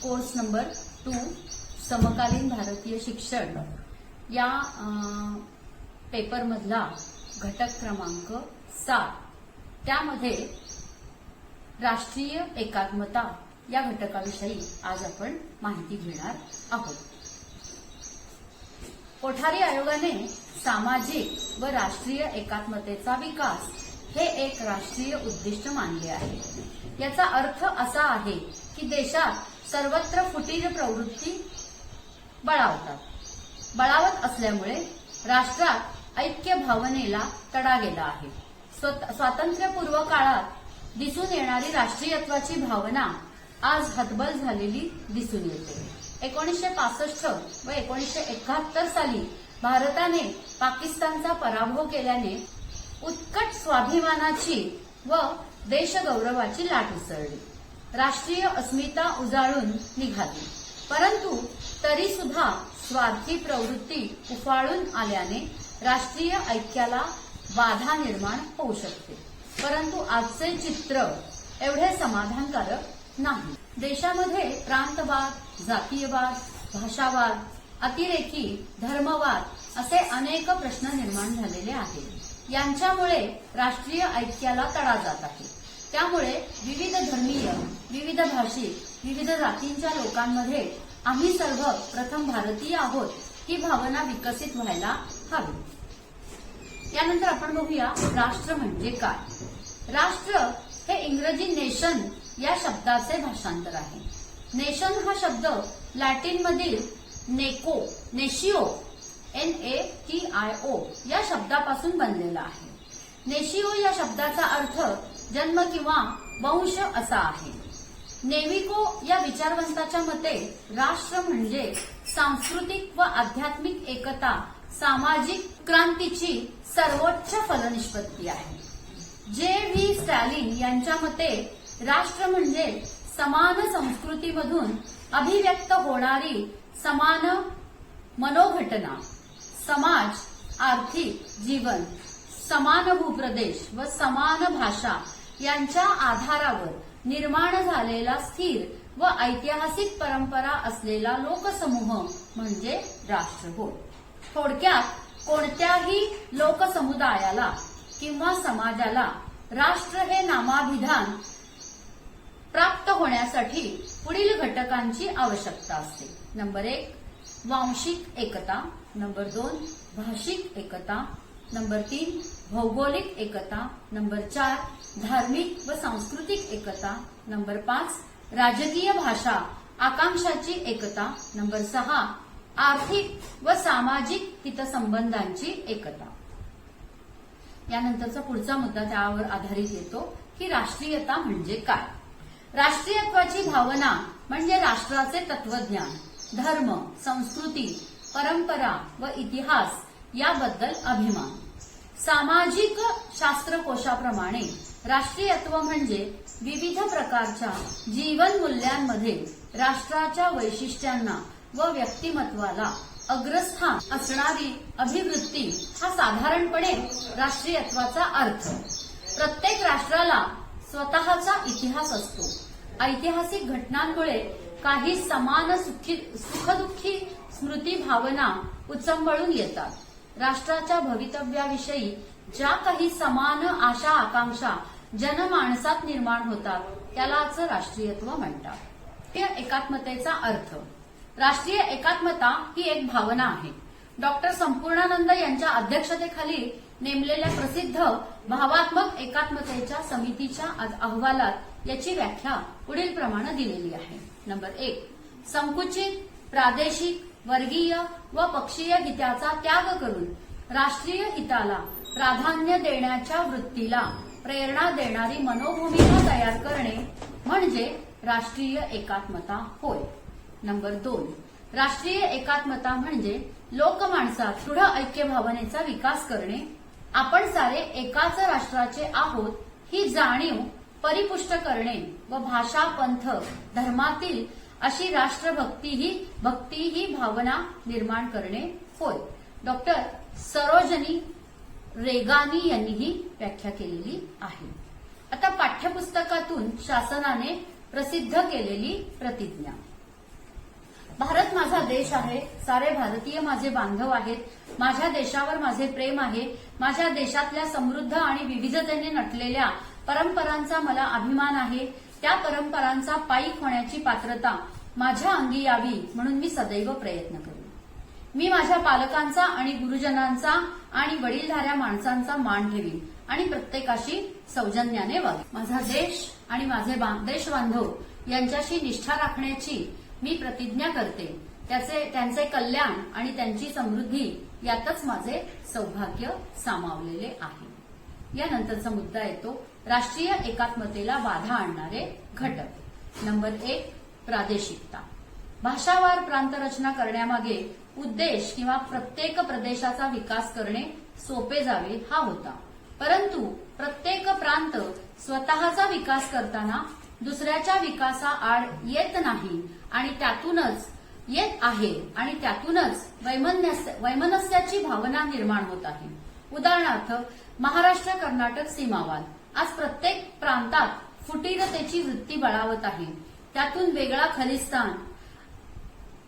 Course number 2 समकालीन भारतीय शिक्षण या पेपरमधला घटक क्रमांक 7 त्यामध्ये राष्ट्रीय एकात्मता या घटकाविषयी आज आपण माहिती घेणार आहोत। कोठारी आयोगाने सामाजिक व राष्ट्रीय एकात्मतेचा विकास हे एक राष्ट्रीय उद्दिष्ट मानले आहे। याचा अर्थ असा आहे की देशात सर्वत्र फुटीर प्रवृत्ती बळावत असल्यामुळे राष्ट्रात ऐक्य भावनेला तडा गेला आहे। स्वातंत्र्यपूर्व काळात दिसून येणारी राष्ट्रीयत्वाची भावना आज हतबल झालेली दिसून येते। 1965 व 1971 साली भारताने पाकिस्तानचा पराभव केल्याने उत्कट स्वाभिमानाची व देशगौरवाची लाट उसळली। राष्ट्रीय अस्मिता उजाळून निघाली, परंतु तरी सुद्धा स्वार्थी प्रवृत्ती उफाळून आल्याने राष्ट्रीय ऐक्याला बाधा निर्माण होऊ शकते। परंतु आजचे चित्र एवढे समाधानकारक नाही। देशामध्ये प्रांतवाद, जातीयवाद, भाषावाद, अतिरेकी धर्मवाद असे अनेक प्रश्न निर्माण झालेले आहेत। यांच्यामुळे राष्ट्रीय ऐक्याला तडा जात आहे। त्यामुळे विविध धर्मीय, विविध भाषिक, विविध जातींच्या लोकांमध्ये आम्ही सर्व प्रथम भारतीय आहोत ही भावना विकसित व्हायला हवी। यानंतर आपण बघूया राष्ट्र म्हणजे काय। राष्ट्र हे इंग्रजी नेशन या शब्दाचे भाषांतर आहे। नेशन हा शब्द लॅटिन मधील नेशिओ NATIO या शब्दापासून बनलेला आहे। नेशिओ या शब्दाचा अर्थ जन्म किंवा वंश असा आहे। नेविको या विचारवंताच्या मते राष्ट्र म्हणजे सांस्कृतिक व आध्यात्मिक एकता, सामाजिक क्रांतीची सर्वोच्च फलनिष्पत्ती आहे। J.V. स्टॅलिन यांच्या मते राष्ट्र म्हणजे समान संस्कृतीमधून अभिव्यक्त होणारी समान मनोघटना, समाज, आर्थिक जीवन, समान भूप्रदेश व समान भाषा यांच्या आधारावर निर्माण झालेला स्थिर व ऐतिहासिक परंपरा असलेला लोकसमूह म्हणजे राष्ट्र होय। थोडक्यात कोणत्याही लोकसमुदायाला किंवा समाजाला राष्ट्र हे नामाभिधान प्राप्त होण्यासाठी पुढील घटकांची आवश्यकता असते। नंबर 1 वांशिक एकता, नंबर 2 भाषिक एकता, नंबर 3 भौगोलिक एकता, नंबर 4 धार्मिक व सांस्कृतिक एकता, नंबर 5 राजकीय भाषा आकांक्षाची एकता, नंबर 6 आर्थिक व सामाजिक हितसंबंधांची एकता। यानंतरचा पुढचा मुद्दा त्यावर आधारित येतो की राष्ट्रीयता म्हणजे काय। राष्ट्रीयत्वाची भावना म्हणजे राष्ट्राचे तत्वज्ञान, धर्म, संस्कृती, परंपरा व इतिहास याबद्दल अभिमान। सामाजिक शास्त्रकोशाप्रमाणे राष्ट्रीयत्व म्हणजे विविध प्रकारच्या जीवन मूल्यांमध्ये राष्ट्राच्या वैशिष्ट्यांना व व्यक्तिमत्वाला अग्रस्थान असणारी अभिवृत्ती हा साधारणपणे राष्ट्रीयत्वाचा अर्थ। प्रत्येक राष्ट्राला स्वतःचा इतिहास असतो। ऐतिहासिक घटनांमुळे काही समान सुखदुःखी स्मृती भावना उचंबळून येतात। राष्ट्राच्या भवितव्याविषयी ज्या काही समान आशा आकांक्षा जनमानसात निर्माण होतात त्यालाच राष्ट्रीयत्व म्हणतात। एकात्मतेचा अर्थ। राष्ट्रीय एकात्मता ही एक भावना आहे। डॉक्टर संपूर्णानंद यांच्या अध्यक्षतेखाली नेमलेल्या प्रसिद्ध भावात्मक एकात्मतेच्या समितीच्या अहवालात याची व्याख्या पुढील प्रमाणे दिलेली आहे। नंबर 1 संकुचित, प्रादेशिक, वर्गीय व पक्षीय हिताचा त्याग करून राष्ट्रीय हिताला प्राधान्य देण्याच्या वृत्तीला प्रेरणा देणारी मनोभूमिका तयार करणे म्हणजे राष्ट्रीय एकात्मता होय। नंबर 2 राष्ट्रीय एकात्मता म्हणजे लोकमानसात दृढ ऐक्य भावनेचा विकास करणे, आपण सारे एकाच राष्ट्राचे आहोत ही जाणीव परिपुष्ट करणे व भाषा, पंथ, धर्मातील अशी राष्ट्रभक्ती ही भावना निर्माण करणे होय। डॉक्टर सरोजनी रेगानी यांनी ही व्याख्या केलेली आहे। आता पाठ्यपुस्तकातून शासनाने प्रसिद्ध केलेली प्रतिज्ञा। भारत माझा देश आहे, सारे भारतीय माझे बांधव आहेत, माझ्या देशावर माझे प्रेम आहे, माझ्या देशातल्या समृद्ध आणि विविधतेने नटलेल्या परंपरांचा मला अभिमान आहे, त्या परंपरांचा पायीक होण्याची पात्रता माझ्या अंगी यावी म्हणून मी सदैव प्रयत्न करेन. मी माझ्या पालकांचा आणि गुरुजनांचा आणि वडीलधाऱ्या माणसांचा मान ठेवीन आणि प्रत्येकाशी सौजन्याने वागेन. माझा देश आणि माझे देशबांधव यांच्याशी निष्ठा राखण्याची मी प्रतिज्ञा करते. त्यांचे कल्याण आणि त्यांची समृद्धी यातच माझे सौभाग्य सामावलेले आहे. यानंतरचा मुद्दा येतो राष्ट्रीय एकात्मतेला बाधा आणणारे घटक. नंबर 1, प्रादेशिकता. भाषावार प्रांतरचना करण्यामागे उद्देश किंवा प्रत्येक प्रदेशाचा विकास करणे सोपे जावे हा होता. परंतु प्रत्येक प्रांत स्वतःचा विकास करताना दुसऱ्याच्या विकासाआड येत नाही आणि त्यातूनच येत आहे आणि त्यातूनच वैमनस्याची भावना निर्माण होत आहे. उदाहरणार्थ महाराष्ट्र कर्नाटक सीमावाद आज प्रत्येक प्रांतात फुटीरतेची वृत्ती बळावत आहे. त्यातून वेगळा खलिस्तान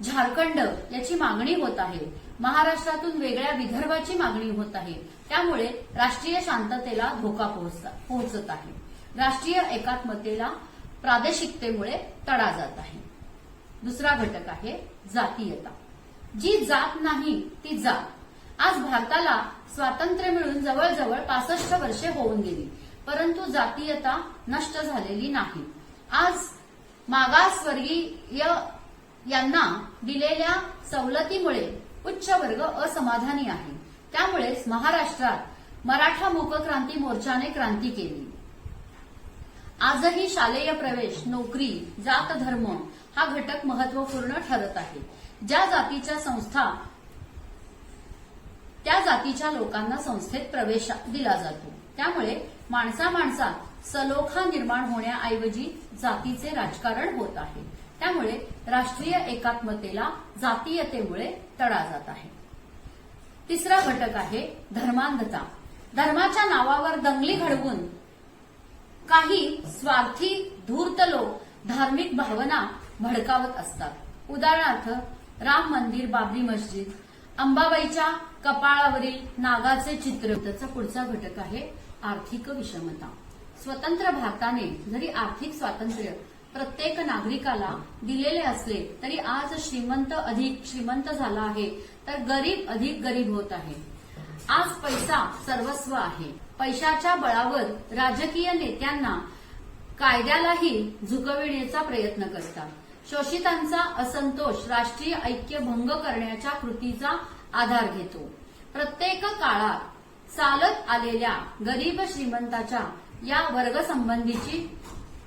झारखंड याची मागणी होत आहे. महाराष्ट्रातून वेगळ्या विदर्भाची मागणी होत आहे. त्यामुळे राष्ट्रीय शांततेला धोका पोहोचत आहे. राष्ट्रीय एकात्मतेला प्रादेशिकतेमुळे तडा जात आहे. दुसरा घटक आहे जातीयता. जी जात नाही ती जात. आज भारताला स्वातंत्र्य मिळून जवळजवळ 65 वर्षे होऊन गेली, परंतु जातीयता नष्ट झालेली नाही. आज मागासवर्गीय यांना दिलेल्या सवलतीमुळे उच्च वर्ग असमाधानी आहे. त्यामुळेच महाराष्ट्रात मराठा मूक क्रांती मोर्चाने क्रांती केली. आजही शालेय प्रवेश, नोकरी, जात, धर्म हा घटक महत्वपूर्ण ठरत आहे. ज्या जातीच्या संस्था त्या जातीच्या लोकांना संस्थेत प्रवेश दिला जातो. त्यामुळे माणसात सलोखा निर्माण होण्याऐवजी जातीचे राजकारण होत आहे. त्यामुळे राष्ट्रीय एकात्मतेला जातीयतेमुळे तडा जात आहे. तिसरा घटक आहे धर्मांधता. धर्माच्या नावावर दंगली घडवून काही स्वार्थी धूर्त लोक धार्मिक भावना भडकावत असतात. उदाहरणार्थ राम मंदिर, बाबरी मस्जिद, अंबाबाईच्या कपाळावरील नागाचे चित्र. त्याचा पुढचा घटक आहे आर्थिक विषमता. स्वतंत्र भारताने जरी आर्थिक स्वातंत्र्य प्रत्येक नागरिकाला दिलेले असले तरी आज श्रीमंत अधिक श्रीमंत झाला आहे तर गरीब अधिक गरीब होत आहे. आज पैसा सर्वस्व आहे. पैशाच्या बळावर राजकीय नेत्यांना कायद्यालाही झुकविण्याचा प्रयत्न करतात. शोषितांचा असंतोष राष्ट्रीय ऐक्य भंग करण्याच्या कृतीचा आधार घेतो. प्रत्येक काळात चालत आलेल्या गरीब श्रीमंताच्या या वर्गसंबंधीची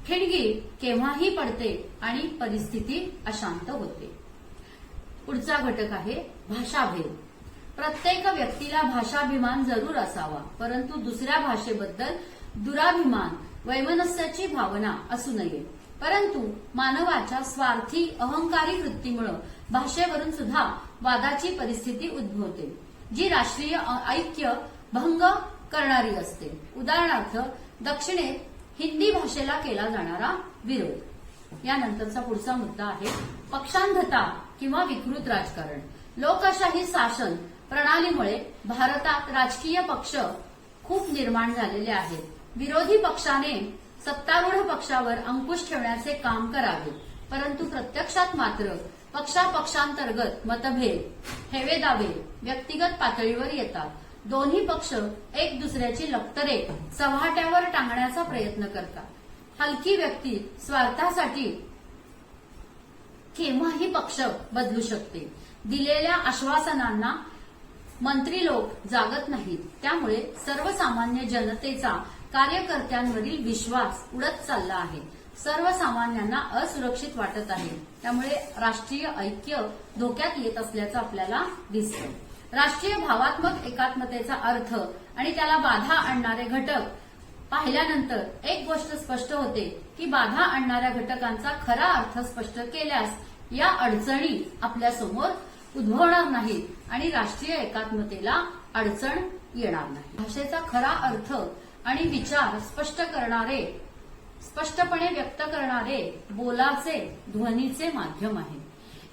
ठिणगी केव्हाही पडते आणि परिस्थिती अशांत होते. पुढचा घटक आहे भाषाभेद. प्रत्येक व्यक्तीला भाषाभिमान जरूर असावा, परंतु दुसऱ्या भाषेबद्दल दुराभिमान, वैमनस्याची भावना असू नये. परंतु मानवाच्या स्वार्थी अहंकारी वृत्तीमुळे भाषेवरून सुद्धा वादाची परिस्थिती उद्भवते, जी राष्ट्रीय ऐक्य भंग करणारी असते. उदाहरणार्थ दक्षिणेत हिंदी भाषेला केला जाणारा विरोध. यानंतरचा पुढचा मुद्दा आहे पक्षांधता किंवा विकृत राजकारण. लोकशाही शासन प्रणालीमुळे भारतात राजकीय पक्ष खूप निर्माण झालेले आहेत. विरोधी पक्षाने सत्तारूढ पक्षावर अंकुश ठेवण्याचे काम करावे, परंतु प्रत्यक्षात मात्र पक्षांतर्गत मतभेद, हेवेदावे व्यक्तिगत पातळीवर येतात. दोन्ही पक्ष एक दुसऱ्याची लक्तरे चव्हाट्यावर टांगण्याचा प्रयत्न करतात. हलकी व्यक्ती स्वार्थासाठी केव्हाही पक्ष बदलू शकते. दिलेल्या आश्वासनांना मंत्री लोक जागत नाहीत. त्यामुळे सर्वसामान्य जनतेचा कार्यकर्त्यांवरील विश्वास उडत चालला आहे. सर्वसामान्यांना असुरक्षित वाटत आहे. त्यामुळे राष्ट्रीय ऐक्य धोक्यात येत असल्याचं आपल्याला दिसतं. राष्ट्रीय भावात्मक एकात्मतेचा अर्थ आणि त्याला बाधा आणणारे घटक पाहिल्यानंतर एक गोष्ट स्पष्ट होते की बाधा आणणाऱ्या घटकांचा खरा अर्थ स्पष्ट केल्यास या अडचणी आपल्यासमोर उद्भवणार नाहीत आणि राष्ट्रीय एकात्मतेला अडचण येणार नाही. भाषेचा खरा अर्थ आणि विचार स्पष्टपणे व्यक्त करणारे बोलाचे, ध्वनीचे माध्यम आहे.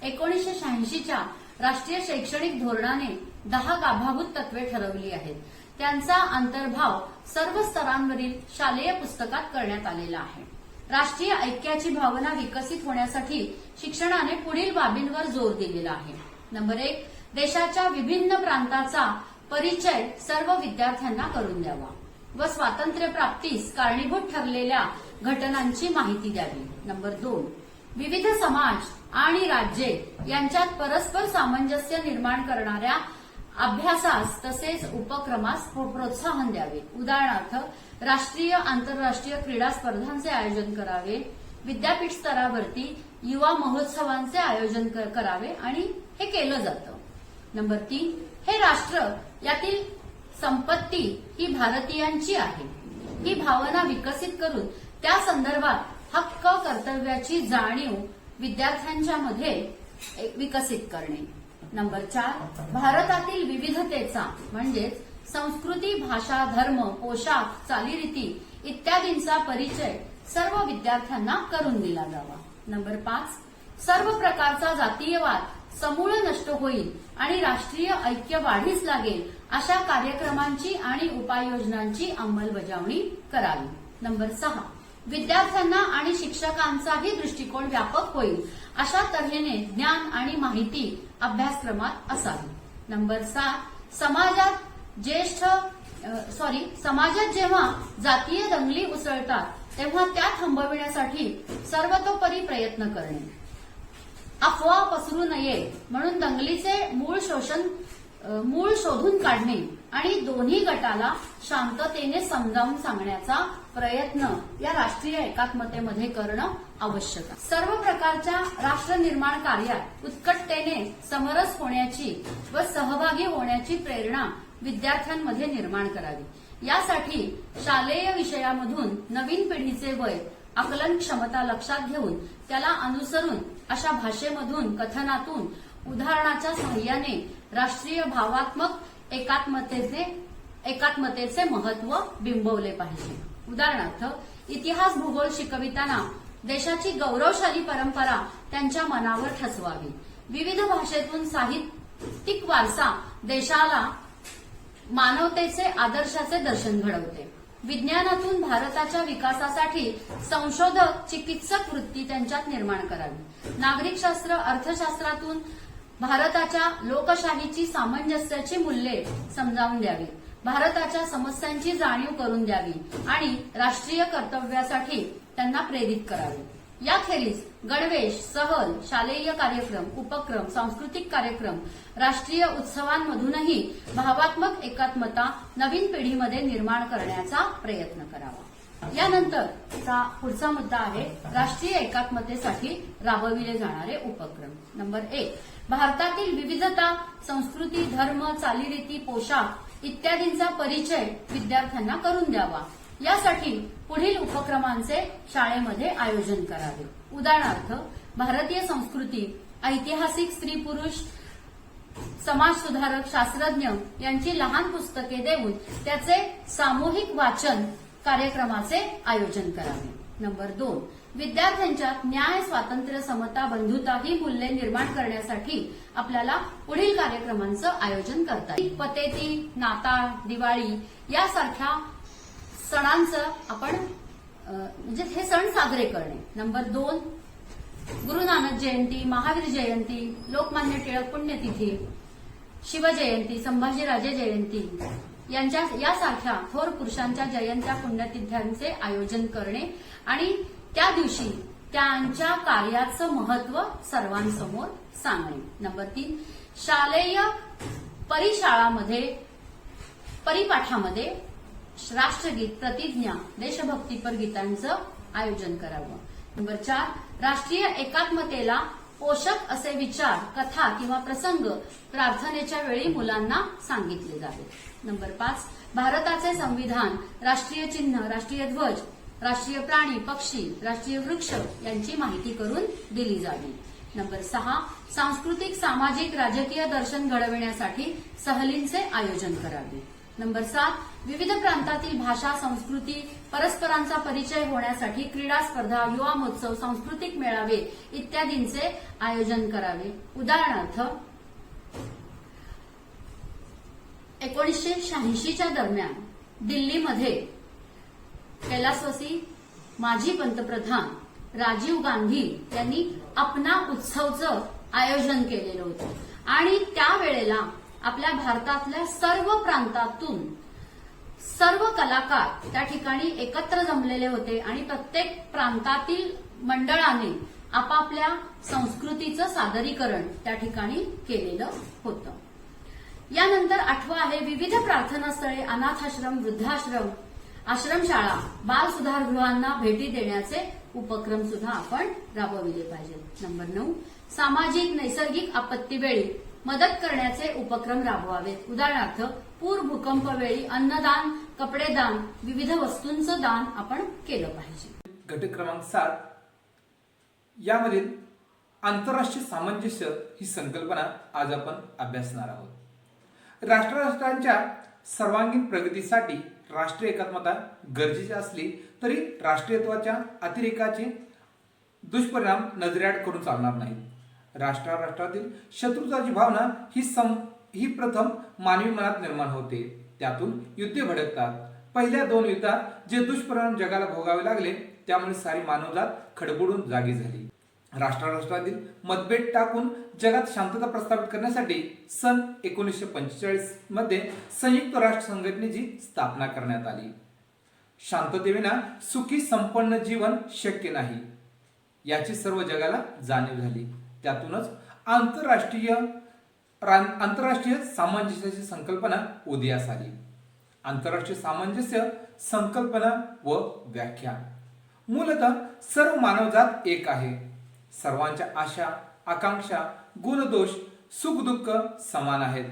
1986च्या राष्ट्रीय शैक्षणिक धोरणाने 10 गाभाभूत तत्वे ठरवली आहेत. त्यांचा अंतर्भाव सर्व स्तरांवरील शालेय पुस्तकात करण्यात आलेला आहे. राष्ट्रीय ऐक्याची भावना विकसित होण्यासाठी शिक्षणाने पुढील बाबींवर जोर दिलेला आहे. नंबर 1, देशाच्या विभिन्न प्रांताचा परिचय सर्व विद्यार्थ्यांना करून द्यावा व स्वातंत्र्य प्राप्तीस कारणीभूत ठरलेल्या घटनांची माहिती द्यावी. नंबर 2, विविध समाज आणि राज्ये यांच्यात परस्पर सामंजस्य निर्माण करणाऱ्या अभ्यासास तसेच उपक्रमास प्रोत्साहन द्यावे. उदाहरणार्थ, राष्ट्रीय आंतरराष्ट्रीय क्रीडा स्पर्धांचे आयोजन करावे, विद्यापीठ स्तरावरती युवा महोत्सवांचे आयोजन करावे आणि हे केलं जातं. नंबर 3, हे राष्ट्र यातील संपत्ती ही भारतीयांची आहे ही भावना विकसित करून त्या संदर्भात हक्क कर्तव्याची जाणीव विद्यार्थ्यांच्या मध्ये विकसित करणे. नंबर 4, भारतातील विविधतेचा म्हणजेच संस्कृती, भाषा, धर्म, पोशाख, चालीरीती इत्यादींचा परिचय सर्व विद्यार्थ्यांना करून दिला जावा. नंबर 5, सर्व प्रकारचा जातीयवाद समूळ नष्ट होईल आणि राष्ट्रीय ऐक्य वाढीस लागेल अशा कार्यक्रमांची आणि उपाययोजनांची अंमलबजावणी करावी. नंबर 6, विद्यार्थ्यांना आणि शिक्षकांचाही दृष्टिकोन व्यापक होईल अशा तऱ्हेने ज्ञान आणि माहिती अभ्यासक्रमात असावी. नंबर 7, समाजात जेव्हा जातीय दंगली उसळतात तेव्हा त्या थांबविण्यासाठी सर्वतोपरी प्रयत्न करणे, अफवा पसरू नये म्हणून दंगलीचे मूळ शोधून काढणे आणि दोन्ही गटाला शांततेने समजावून सांगण्याचा प्रयत्न या राष्ट्रीय एकात्मतेमध्ये करणं आवश्यक आहे. सर्व प्रकारच्या राष्ट्र निर्माण कार्यात उत्कटतेने समरस होण्याची व सहभागी होण्याची प्रेरणा विद्यार्थ्यांमध्ये निर्माण करावी. यासाठी शालेय विषयामधून नवीन पिढीचे वय, आकलन क्षमता लक्षात घेऊन त्याला अनुसरून अशा भाषेमधून, कथनातून, उदाहरणाच्या सहाय्याने राष्ट्रीय भावात्मक एकात्मतेचे महत्व बिंबवले पाहिजे. उदाहरणार्थ, इतिहास, भूगोल शिकविताना देशाची गौरवशाली परंपरा त्यांच्या मनावर ठसवावी. विविध भाषेतून साहित्यिक वारसा देशाला मानवतेचे आदर्शाचे दर्शन घडवते. विज्ञानातून भारताच्या विकासासाठी संशोधक, चिकित्सक वृत्ती त्यांच्यात निर्माण करावी. नागरिकशास्त्र, अर्थशास्त्रातून भारताच्या लोकशाहीची, सामंजस्याची मूल्ये समजावून द्यावी. भारताच्या समस्यांची जाणीव करून द्यावी आणि राष्ट्रीय कर्तव्यासाठी त्यांना प्रेरित करावे. याखेरीज गणवेश, सहल, शालेय कार्यक्रम, उपक्रम, सांस्कृतिक कार्यक्रम, राष्ट्रीय उत्सवांमधूनही भावात्मक एकात्मता नवीन पिढीमध्ये निर्माण करण्याचा प्रयत्न करावा. यानंतरचा पुढचा मुद्दा आहे राष्ट्रीय एकात्मतेसाठी राबविले जाणारे उपक्रम. नंबर 1, भारतातील विविधता, संस्कृती, धर्म, चालीरीती, पोशाख इत्यादींचा परिचय विद्यार्थ्यांना करून द्यावा. यासाठी पुढील उपक्रमांचे शाळेमध्ये आयोजन करावे. उदाहरणार्थ, भारतीय संस्कृती, ऐतिहासिक, स्त्री पुरुष, समाजसुधारक, शास्त्रज्ञ यांची लहान पुस्तके देऊन त्याचे सामूहिक वाचन कार्यक्रमाचे आयोजन करावे. नंबर 2, विद्यार्थ्यांच्यात न्याय, स्वातंत्र्य, समता, बंधुता ही मूल्ये निर्माण करण्यासाठी आपल्याला पुढील कार्यक्रमांचं आयोजन करता येईल. पतेती, नाताळ, दिवाळी यासारख्या सणांचं आपण म्हणजे हे सण साजरे करणे. नंबर 2, गुरु नानक जयंती, महावीर जयंती, लोकमान्य टिळक पुण्यतिथी, शिवजयंती, संभाजीराजे जयंती यासारख्या थोर पुरुषांच्या जयंत्या, पुण्यतिथ्यांचे आयोजन करणे आणि त्या दिवशी त्यांच्या कार्याचं महत्व सर्वांसमोर सांगणे. नंबर 3, शालेय परिपाठामध्ये राष्ट्रगीत, प्रतिज्ञा, देशभक्तीपर गीतांचं आयोजन करावं. नंबर 4, राष्ट्रीय एकात्मतेला पोषक असे विचार, कथा किंवा प्रसंग प्रार्थनेच्या वेळी मुलांना सांगितले जावे. नंबर 5, भारताचे संविधान, राष्ट्रीय चिन्ह, राष्ट्रीय ध्वज, राष्ट्रीय प्राणी, पक्षी, राष्ट्रीय वृक्ष यांची माहिती करून दिली जावी. नंबर 6, सांस्कृतिक, सामाजिक, राजकीय दर्शन घडविण्यासाठी सहलींचे आयोजन करावे. नंबर 7, विविध प्रांतातील भाषा, संस्कृती, परस्परांचा परिचय होण्यासाठी क्रीडा स्पर्धा, युवा महोत्सव, सांस्कृतिक मेळावे इत्यादींचे आयोजन करावे. उदाहरणार्थ 1986च्या दरम्यान दिल्लीमध्ये कैलासवासी माजी पंतप्रधान राजीव गांधी यांनी अपना उत्सवचं आयोजन केलेलं होतं आणि त्यावेळेला आपल्या भारतातल्या सर्व प्रांतातून सर्व कलाकार त्या ठिकाणी एकत्र जमलेले होते आणि प्रत्येक प्रांतातील मंडळाने आपापल्या संस्कृतीचं सादरीकरण त्या ठिकाणी केलेलं होतं. यानंतर 8वं आहे विविध प्रार्थनास्थळे, अनाथाश्रम, वृद्धाश्रम, आश्रमशाळा, बाल सुधारगृहांना भेटी देण्याचे उपक्रम सुद्धा आपण राबविले पाहिजेत. नंबर 9, सामाजिक नैसर्गिक आपत्तीवेळी मदत करण्याचे उपक्रम राबवावेत. उदाहरणार्थ पूर, भूकंप वेळी अन्नदान, कपडेदान, विविध वस्तूंचं दान आपण केलं पाहिजे. घटक क्रमांक 7 यामधील आंतरराष्ट्रीय सामंजस्य ही संकल्पना आज आपण अभ्यासणार आहोत. राष्ट्रांच्या सर्वांगीण प्रगतीसाठी राष्ट्रीय एकात्मता गरजेची असली तरी राष्ट्रीयत्वाच्या अतिरेकाचे दुष्परिणाम नजरेआड करून चालणार नाहीत. राष्ट्रातील शत्रुताची भावना ही प्रथम मानवी मनात निर्माण होते. त्यातून युद्धे भडकतात. पहिल्या 2 युद्धात जे दुष्परिणाम जगाला भोगावे लागले त्यामुळे सारी मानवजात खडबडून जागी झाली. राष्ट्रातील मतभेद टाकून जगात शांतता प्रस्थापित करण्यासाठी सन 1945 मध्ये संयुक्त राष्ट्र संघटनेची स्थापना करण्यात आली. शांततेविना सुखी संपन्न जीवन शक्य नाही याची सर्व जगाला जाणीव झाली. त्यातूनच आंतरराष्ट्रीय सामंजस्याची संकल्पना उदयास आली. आंतरराष्ट्रीय सामंजस्य संकल्पना व व्याख्या. मूलतः सर्व मानवजात एक आहे. सर्वांच्या आशा, आकांक्षा, गुणदोष, सुखदुःख समान आहेत.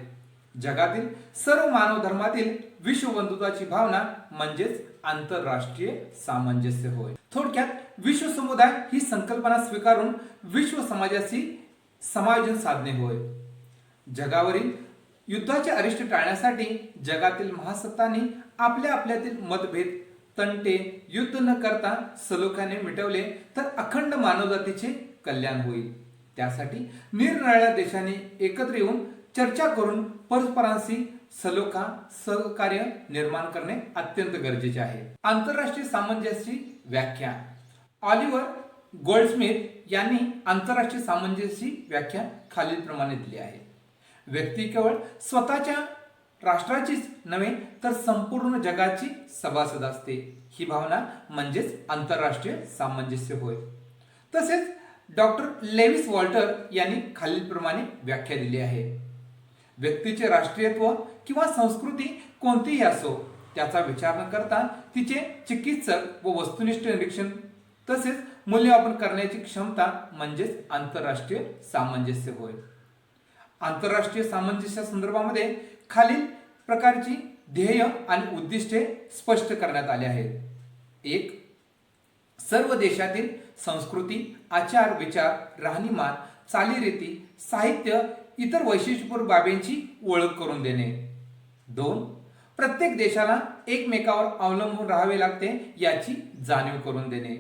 जगातील सर्व मानव धर्मातील विश्वबंधुत्वाची भावना म्हणजेच आंतरराष्ट्रीय सामंजस्य होय. थोडक्यात विश्व समुदाय ही संकल्पना स्वीकारून विश्व समाजाशी समायोजन साधणे होय. जगावरील युद्धाचे अरिष्ट टाळण्यासाठी जगातील महासत्तांनी आपल्यातील मतभेद, तंटे युद्ध न करता सलोख्याने मिटवले तर अखंड मानवजातीचे कल्याण होईल. त्यासाठी निरनिराळ्या देशांनी एकत्र येऊन चर्चा करून परस्परांशी सलोखा, सहकार्य निर्माण करणे अत्यंत गरजेचे आहे. आंतरराष्ट्रीय सामंजस्याची व्याख्या. ऑलिव्हर गोल्डस्मिथ यांनी आंतरराष्ट्रीय सामंजस्याची व्याख्या खालीलप्रमाणे दिली आहे. व्यक्ती केवळ स्वतःच्या राष्ट्राचीच नव्हे तर संपूर्ण जगाची सभासद असते. ही भावना म्हणजेच आंतरराष्ट्रीय सामंजस्य होय. तसेच डॉक्टर लेविस वॉल्टर यांनी खालीलप्रमाणे व्याख्या दिली आहे. व्यक्तीचे राष्ट्रीयत्व किंवा संस्कृती कोणतीही असो त्याचा विचार न करता तिचे चिकित्सक व वस्तुनिष्ठ निरीक्षण तसेच मूल्यमापन करण्याची क्षमता म्हणजेच आंतरराष्ट्रीय सामंजस्य होय. आंतरराष्ट्रीय सामंजस्य संदर्भामध्ये खालील प्रकारची ध्येय आणि उद्दिष्टे स्पष्ट करण्यात आले आहेत. 1. सर्व देशातील संस्कृती, आचार विचार, राहणीमान, चालीरीती, साहित्य, इतर वैशिष्ट्यपूर्ण बाबींची ओळख करून देणे. 2. प्रत्येक देशाला एकमेकावर अवलंबून राहावे लागते याची जाणीव करून देणे.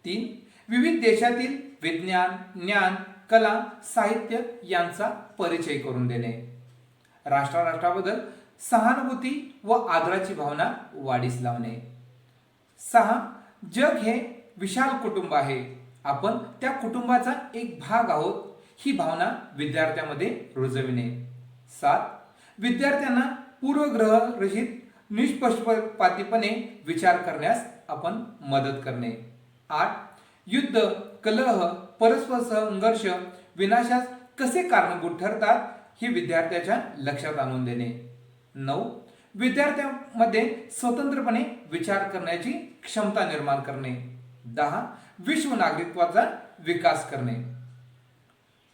3. विविध देशातील विज्ञान, ज्ञान, कला, साहित्य यांचा परिचय करून देणे. राष्ट्राबद्दल सहानुभूती व आदराची भावना वाढीस लावणे. 6. जग हे विशाल कुटुंब आहे. आपण त्या कुटुंबाचा एक भाग आहोत ही भावना विद्यार्थ्यांमध्ये रुजविणे. 7. विद्यार्थ्यांना पूर्वग्रहरहित निष्पक्षपातीपणे विचार करण्यास आपण मदत करणे. 8. युद्ध, कलह, परस्पर संघर्ष विनाशास कसे कारणीभूत ठरतात हे विद्यार्थ्याच्या लक्षात आणून देणे. 9. विद्यार्थ्यांमध्ये स्वतंत्रपणे विचार करण्याची क्षमता निर्माण करणे. 10. विश्व नागरिकत्वाचा विकास करणे.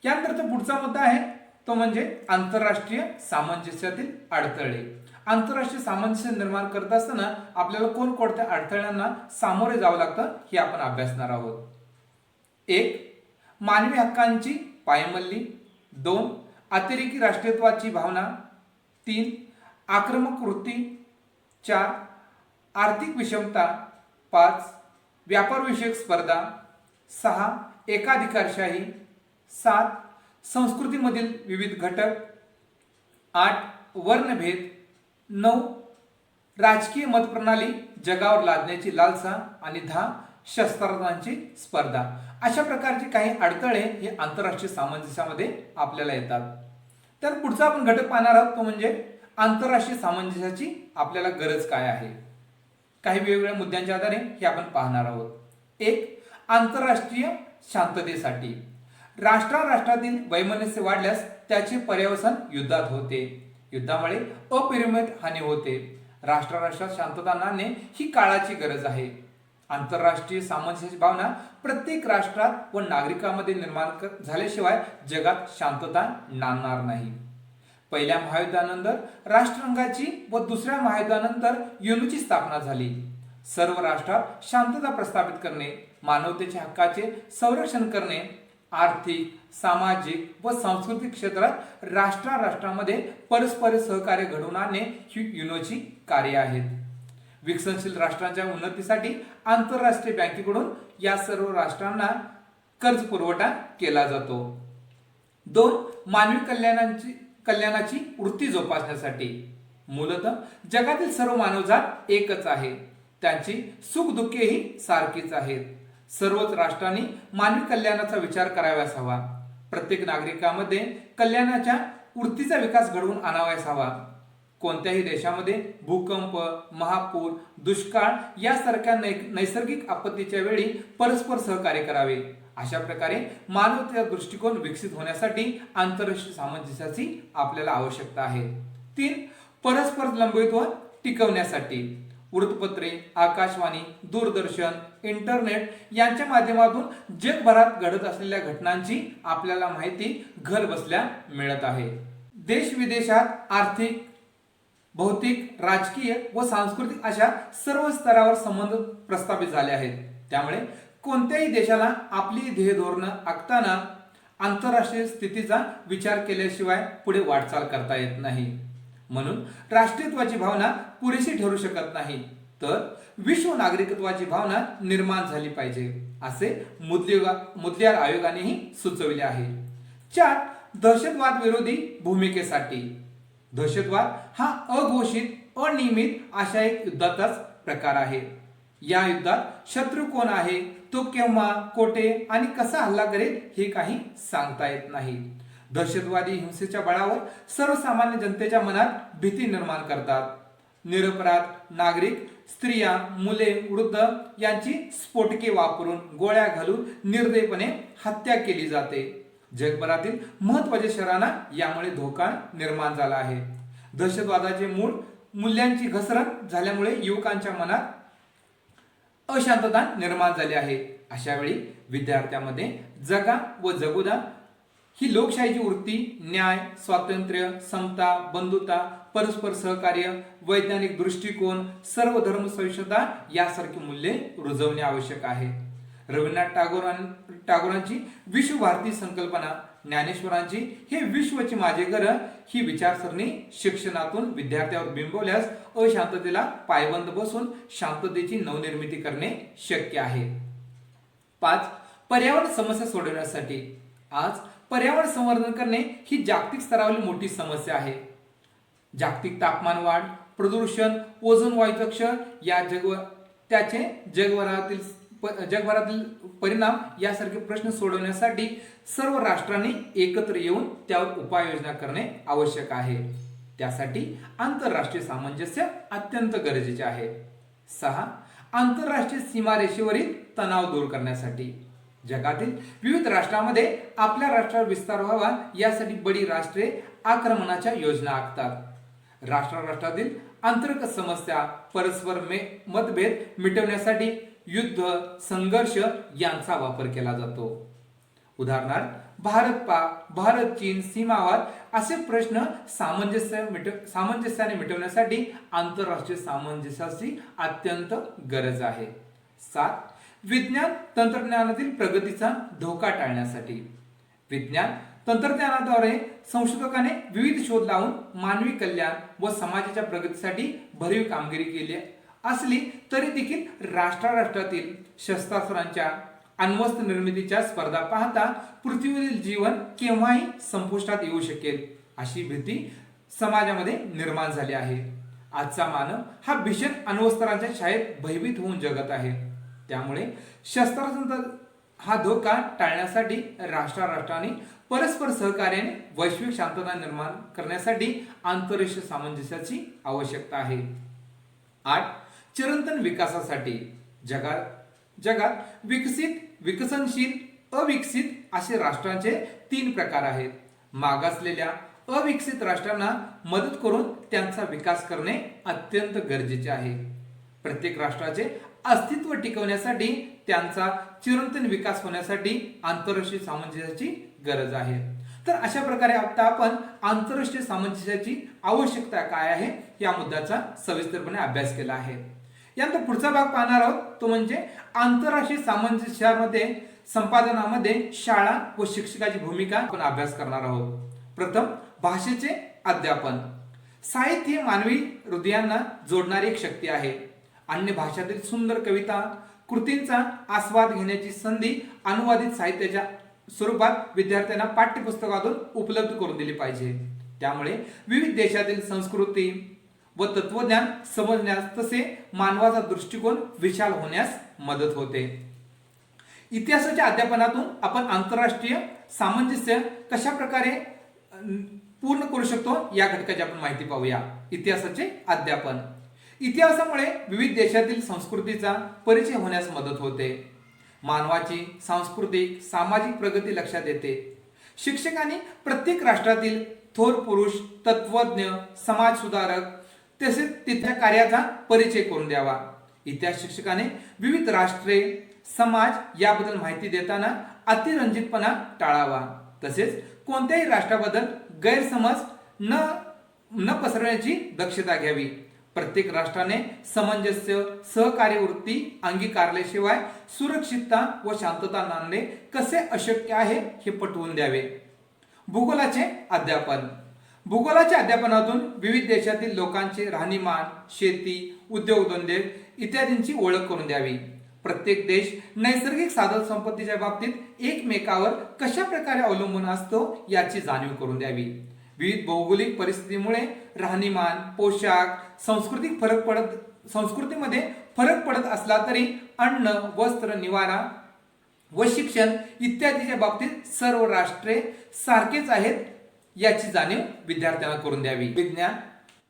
यानंतर पुढचा मुद्दा आहे तो म्हणजे आंतरराष्ट्रीय सामंजस्यातील अडथळे. आंतरराष्ट्रीय सामंजस्य निर्माण करत असताना आपल्याला कोणकोणत्या अडथळ्यांना सामोरे जावं लागतं हे आपण अभ्यासणार आहोत. 1. मानवी हक्कांची पायमल्ली. 2. अतिरेकी राष्ट्रीयत्वाची भावना. 3. आक्रमक वृत्ती, 4 आर्थिक विषमता, 5 व्यापारविषयक स्पर्धा, 6 एकाधिकारशाही, 7 संस्कृतीमधील विविध घटक, 8 वर्णभेद, 9 राजकीय मतप्रणाली जगावर लादण्याची लालसा आणि 10 शस्त्रास्त्रांची स्पर्धा. अशा प्रकारचे काही अडथळे हे आंतरराष्ट्रीय सामंजस्यामध्ये आपल्याला येतात. तर पुढचा आपण घटक पाहणार आहोत तो म्हणजे आंतरराष्ट्रीय सामंजस्याची आपल्याला गरज काय आहे. काही वेगवेगळ्या मुद्द्यांच्या आधारे हे आपण पाहणार आहोत. 1 आंतरराष्ट्रीय शांततेसाठी. राष्ट्रातील वैमनस्य वाढल्यास त्याचे पर्यवसान युद्धात होते. युद्धामुळे अपरिमित हानी होते. राष्ट्रात शांतता आणणे ही काळाची गरज आहे. आंतरराष्ट्रीय सामंजस्याची भावना प्रत्येक राष्ट्रात व नागरिकांमध्ये निर्माण झाल्याशिवाय जगात शांतता नांदणार नाही. पहिल्या महायुद्धानंतर राष्ट्रसंघाची व दुसऱ्या महायुद्धानंतर युएनची स्थापना झाली. सर्व राष्ट्रात शांतता प्रस्थापित करणे, मानवतेच्या हक्काचे संरक्षण करणे, आर्थिक, सामाजिक व सांस्कृतिक क्षेत्रात राष्ट्रांमध्ये परस्पर सहकार्य घडवून आणणे ही युएनची कार्य आहेत. विकसनशील राष्ट्रांच्या उन्नतीसाठी आंतरराष्ट्रीय बँकेकडून या सर्व राष्ट्रांना कर्ज पुरवठा केला जातो. 2 मानवी कल्याणाची वृत्ती जोपासण्यासाठी. मूलतः जगातील सर्व मानवजात एकच आहे. त्यांची सुख दुःखेही सारखीच आहेत. सर्वच राष्ट्रांनी मानवी कल्याणाचा विचार करावयास हवा. प्रत्येक नागरिकांमध्ये कल्याणाच्या वृत्तीचा विकास घडवून आणावयास हवा. कोणत्याही देशामध्ये भूकंप, महापूर, दुष्काळ यासारख्या नैसर्गिक आपत्तीच्या वेळी परस्पर सहकार्य करावे. अशा प्रकारे मानवतेचा दृष्टिकोन विकसित होण्यासाठी आंतरराष्ट्रीय सामंजस्याची आपल्याला आवश्यकता आहे. 3 परस्पर लंबित्व टिकवण्यासाठी. वृत्तपत्रे, आकाशवाणी, दूरदर्शन, इंटरनेट यांच्या माध्यमातून जगभरात घडत असलेल्या घटनांची आपल्याला माहिती घर बसल्या मिळत आहे. देश विदेशात आर्थिक, भौतिक, राजकीय व सांस्कृतिक अशा सर्व स्तरावर संबंध प्रस्थापित झाले आहेत. त्यामुळे कोणत्याही देशाला आपली ध्येय धोरणं आखताना आंतरराष्ट्रीय स्थितीचा विचार केल्याशिवाय पुढे वाटचाल करता येत नाही. म्हणून राष्ट्रीयत्वाची भावना पुरेशी ठरू शकत नाही, तर विश्व नागरिकत्वाची भावना निर्माण झाली पाहिजे असे मुद्लियार आयोगानेही सुचविले आहे. 4 दहशतवाद विरोधी भूमिकेसाठी. दहशतवाद हा अघोषित, अनियमित अशा एक युद्धाचाच प्रकार आहे. या युद्धात शत्रू कोण आहे, तो केव्हा, कोठे आणि कसा हल्ला करेल हे काही सांगता येत नाही. दहशतवादी हिंसेच्या बळावर सर्वसामान्य जनतेच्या मनात भीती निर्माण करतात. निरपराध नागरिक, स्त्रिया, मुले, वृद्ध यांची स्फोटके वापरून, गोळ्या घालून निर्दयपणे हत्या केली जाते. जगभरातील महत्त्वाच्या शहरांना यामुळे धोका निर्माण झाला आहे. दहशतवादाचे मूल्यांची घसरण झाल्यामुळे युवकांच्या मनात अशांतता निर्माण झाली आहे. अशा वेळी विद्यार्थ्यांमध्ये जगा व जगू द्या ही लोकशाहीची वृत्ती, न्याय, स्वातंत्र्य, समता, बंधुता, परस्पर सहकार्य, वैज्ञानिक दृष्टिकोन, सर्व धर्म सहिष्णुता यासारखी मूल्ये रुजवणे आवश्यक आहे. रवींद्रनाथ टागोरांची विश्व भारती संकल्पना, ज्ञानेश्वरांची हे विश्वची माझे घर ही विचारसरणी शिक्षणातून विद्यार्थ्यांवर बिंबवल्यास अशांततेला पायबंद बसून शांततेची नवनिर्मिती करणे शक्य आहे. 5 पर्यावरण समस्या सोडवण्यासाठी. आज पर्यावरण संवर्धन करणे ही जागतिक स्तरावरील मोठी समस्या आहे. जागतिक तापमान वाढ, प्रदूषण, ओझोन वायूचा क्षय या त्याचे जगभरातील परिणाम यासारखे प्रश्न सोडवण्यासाठी सर्व राष्ट्रांनी एकत्र येऊन त्यावर उपाययोजना करणे आवश्यक आहे. त्यासाठी आंतरराष्ट्रीय सामंजस्य अत्यंत गरजेचे आहे. 6 आंतरराष्ट्रीय सीमारेषेवरील तणाव दूर करण्यासाठी. जगातील विविध राष्ट्रांमध्ये आपल्या राष्ट्रावर विस्तार व्हावा यासाठी बडी राष्ट्रे आक्रमणाच्या योजना आखतात. राष्ट्रातील अंतर्गत समस्या, परस्पर मतभेद मिटवण्यासाठी युद्ध, संघर्ष यांचा वापर केला जातो. उदाहरणार्थ भारत चीन सीमावाद असे प्रश्न सामंजस्याने मिटवण्यासाठी आंतरराष्ट्रीय सामंजस्याची अत्यंत गरज आहे. 7 विज्ञान तंत्रज्ञानातील प्रगतीचा धोका टाळण्यासाठी. विज्ञान तंत्रज्ञानाद्वारे संशोधकाने विविध शोध लावून मानवी कल्याण व समाजाच्या प्रगतीसाठी भरीव कामगिरी केली असली तरी देखील राष्ट्रातील शस्त्रास्त्रांच्या अण्वस्त्र निर्मितीच्या स्पर्धा पाहता पृथ्वीवरील जीवन केव्हाही संपुष्टात येऊ शकेल अशी भीती समाजामध्ये निर्माण झाली आहे. आजचा मानव हा भीषण अण्वस्त्रांच्या छायेत भयभीत होऊन जगत आहे. त्यामुळे शस्त्रास्त्रांचा हा धोका टाळण्यासाठी राष्ट्रांनी परस्पर सहकार्याने वैश्विक शांतता निर्माण करण्यासाठी आंतरराष्ट्रीय सामंजस्याची आवश्यकता आहे. 8. चिरंतन विकासासाठी जगात विकसित, विकसनशील, अविकसित असे राष्ट्रांचे 3 प्रकार आहेत. मागासलेल्या अविकसित राष्ट्रांना मदत करून त्यांचा विकास करणे अत्यंत गरजेचे आहे. प्रत्येक राष्ट्राचे अस्तित्व टिकवण्यासाठी त्यांचा चिरंतन विकास होण्यासाठी आंतरराष्ट्रीय सामंजस्याची गरज आहे. तर अशा प्रकारे आता आपण आंतरराष्ट्रीय सामंजस्याची आवश्यकता काय आहे या मुद्द्याचा सविस्तरपणे अभ्यास केला आहे. यानंतर पुढचा भाग पाहणार आहोत तो म्हणजे आंतरराष्ट्रीय सामंजस्यामध्ये संपादनामध्ये शाळा व शिक्षकाची भूमिका आपण अभ्यास करणार आहोत. प्रथम भाषेचे अध्यापन. साहित्य हे मानवी हृदयांना जोडणारी एक शक्ती आहे. अन्य भाषातील सुंदर कविता कृतींचा आस्वाद घेण्याची संधी अनुवादित साहित्याच्या स्वरूपात विद्यार्थ्यांना पाठ्यपुस्तकातून उपलब्ध करून दिली पाहिजे. त्यामुळे विविध देशातील संस्कृती व तत्वज्ञान समजण्यास तसे मानवाचा दृष्टिकोन विशाल होण्यास मदत होते. इतिहासाच्या अध्यापनातून आपण आंतरराष्ट्रीय सामंजस्य कशा प्रकारे पूर्ण करू शकतो या घटकाची आपण माहिती पाहूया. इतिहासाचे अध्यापन. इतिहासामुळे विविध देशातील संस्कृतीचा परिचय होण्यास मदत होते. मानवाची सांस्कृतिक सामाजिक प्रगती लक्षात येते. शिक्षकांनी प्रत्येक राष्ट्रातील थोर पुरुष, तत्वज्ञ, समाज सुधारक तसेच तिथल्या कार्याचा परिचय करून द्यावा. इतिहास शिक्षकाने विविध राष्ट्रे, समाज याबद्दल माहिती देताना अतिरंजितपणा टाळावा. तसेच कोणत्याही राष्ट्राबद्दल गैरसमज न पसरवण्याची दक्षता घ्यावी. प्रत्येक राष्ट्राने सामंजस्य, सहकार्य वृत्ती अंगीकारल्याशिवाय सुरक्षितता व शांतता नांदणे कसे अशक्य आहे हे पटवून द्यावे. भूगोलाचे अध्यापन. भूगोलाच्या अध्यापनातून विविध देशातील लोकांचे राहणीमान, शेती, उद्योगधंदे इत्यादींची ओळख करून द्यावी. प्रत्येक देश नैसर्गिक साधन संपत्तीच्या बाबतीत एकमेकावर कशा प्रकारे अवलंबून असतो याची जाणीव करून द्यावी. विविध भौगोलिक परिस्थितीमुळे राहणीमान, पोशाख, संस्कृतीमध्ये फरक पडत असला तरी अन्न, वस्त्र, निवारा व शिक्षण इत्यादीच्या बाबतीत सर्व राष्ट्रे सारखेच आहेत याची जाणीव विद्यार्थ्यांना करून द्यावी. विज्ञान.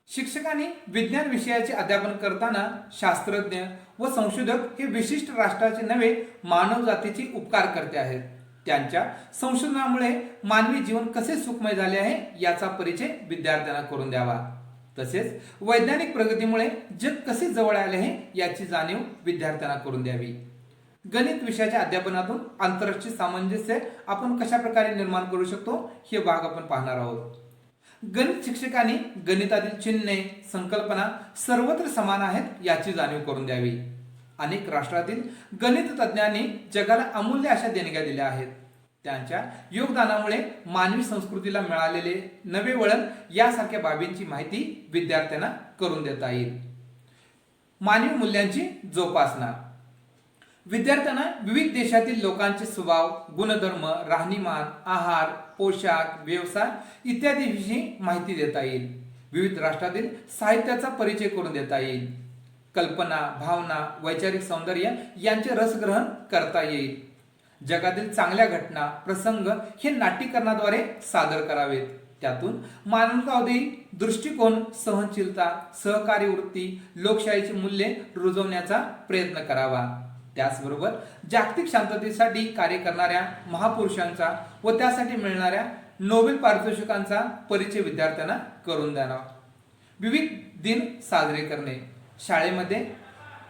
शिक्षकांनी विज्ञान विषयाचे अध्यापन करताना शास्त्रज्ञ व संशोधक हे विशिष्ट राष्ट्राचे नव्हे मानवजातीचे उपकार करते आहेत. त्यांच्या संशोधनामुळे मानवी जीवन कसे सुखमय झाले आहे याचा परिचय विद्यार्थ्यांना करून द्यावा. तसेच वैज्ञानिक प्रगतीमुळे जग कसे जवळ आले आहे याची जाणीव विद्यार्थ्यांना करून द्यावी. गणित विषयाच्या अध्यापनातून आंतरराष्ट्रीय सामंजस्य आपण कशा प्रकारे निर्माण करू शकतो हे भाग आपण पाहणार आहोत. गणित शिक्षकांनी गणितातील चिन्हे, संकल्पना सर्वत्र समान आहेत याची जाणीव करून द्यावी. अनेक राष्ट्रातील गणित तज्ञांनी जगाला अमूल्य अशा देणग्या दिल्या आहेत. त्यांच्या योगदानामुळे मानवी संस्कृतीला मिळालेले नवे वळण यासारख्या बाबींची माहिती विद्यार्थ्यांना करून देता येईल. मानवी मूल्यांची जोपासना. विद्यार्थ्यांना विविध देशातील लोकांचे स्वभाव, गुणधर्म, राहणीमान, आहार, पोशाख, व्यवसाय इत्यादी विषयी माहिती देता येईल. विविध राष्ट्रातील साहित्याचा परिचय करून देता येईल. कल्पना, भावना, वैचारिक सौंदर्य यांचे रसग्रहण करता येईल. जगातील चांगल्या घटना, प्रसंग हे नाट्यकरणाद्वारे सादर करावेत. त्यातून मानवतावादी दृष्टिकोन, सहनशीलता, सहकारी वृत्ती, लोकशाहीची मूल्ये रुजवण्याचा प्रयत्न करावा. त्याचबरोबर जागतिक शांततेसाठी कार्य करणाऱ्या महापुरुषांचा व त्यासाठी मिळणाऱ्या नोबेल पारितोषिकांचा परिचय विद्यार्थ्यांना करून द्यावा. विविध दिन साजरे करणे. शाळेमध्ये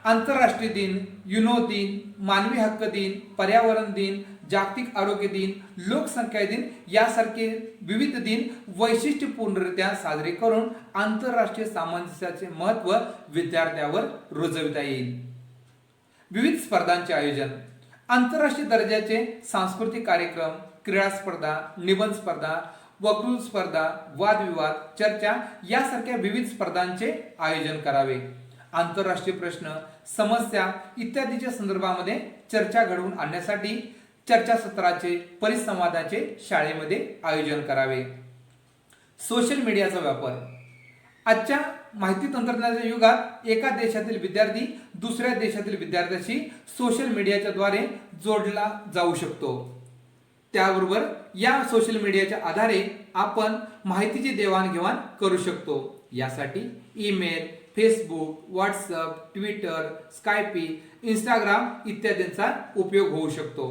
आंतरराष्ट्रीय दिन, युनो दिन, मानवी हक्क दिन, पर्यावरण दिन, जागतिक आरोग्य दिन, लोकसंख्या दिन यासारखे विविध दिन वैशिष्ट्यपूर्णरित्या साजरे करून आंतरराष्ट्रीय सामंजस्याचे महत्त्व विद्यार्थ्यांवर रुजविता येईल. विविध स्पर्धांचे आयोजन. आंतरराष्ट्रीय दर्जाचे सांस्कृतिक कार्यक्रम, क्रीडा स्पर्धा, निबंध स्पर्धा, वक्तृत्व स्पर्धा, वादविवाद, चर्चा यासारख्या विविध स्पर्धांचे आयोजन करावे. आंतरराष्ट्रीय प्रश्न, समस्या इत्यादीच्या संदर्भामध्ये चर्चा घडवून आणण्यासाठी चर्चासत्राचे, परिसंवादाचे शाळेमध्ये आयोजन करावे. सोशल मीडियाचा वापर. आजच्या माहिती तंत्रज्ञानाच्या युगात एका देशातील विद्यार्थी दुसऱ्या देशातील विद्यार्थ्याशी सोशल मीडियाच्या द्वारे जोडला जाऊ शकतो. त्याबरोबर या सोशल मीडियाच्या आधारे आपण माहितीची देवाणघेवाण करू शकतो. यासाठी email, Facebook, WhatsApp, Twitter, Skype, Instagram इत्यादींचा उपयोग होऊ शकतो.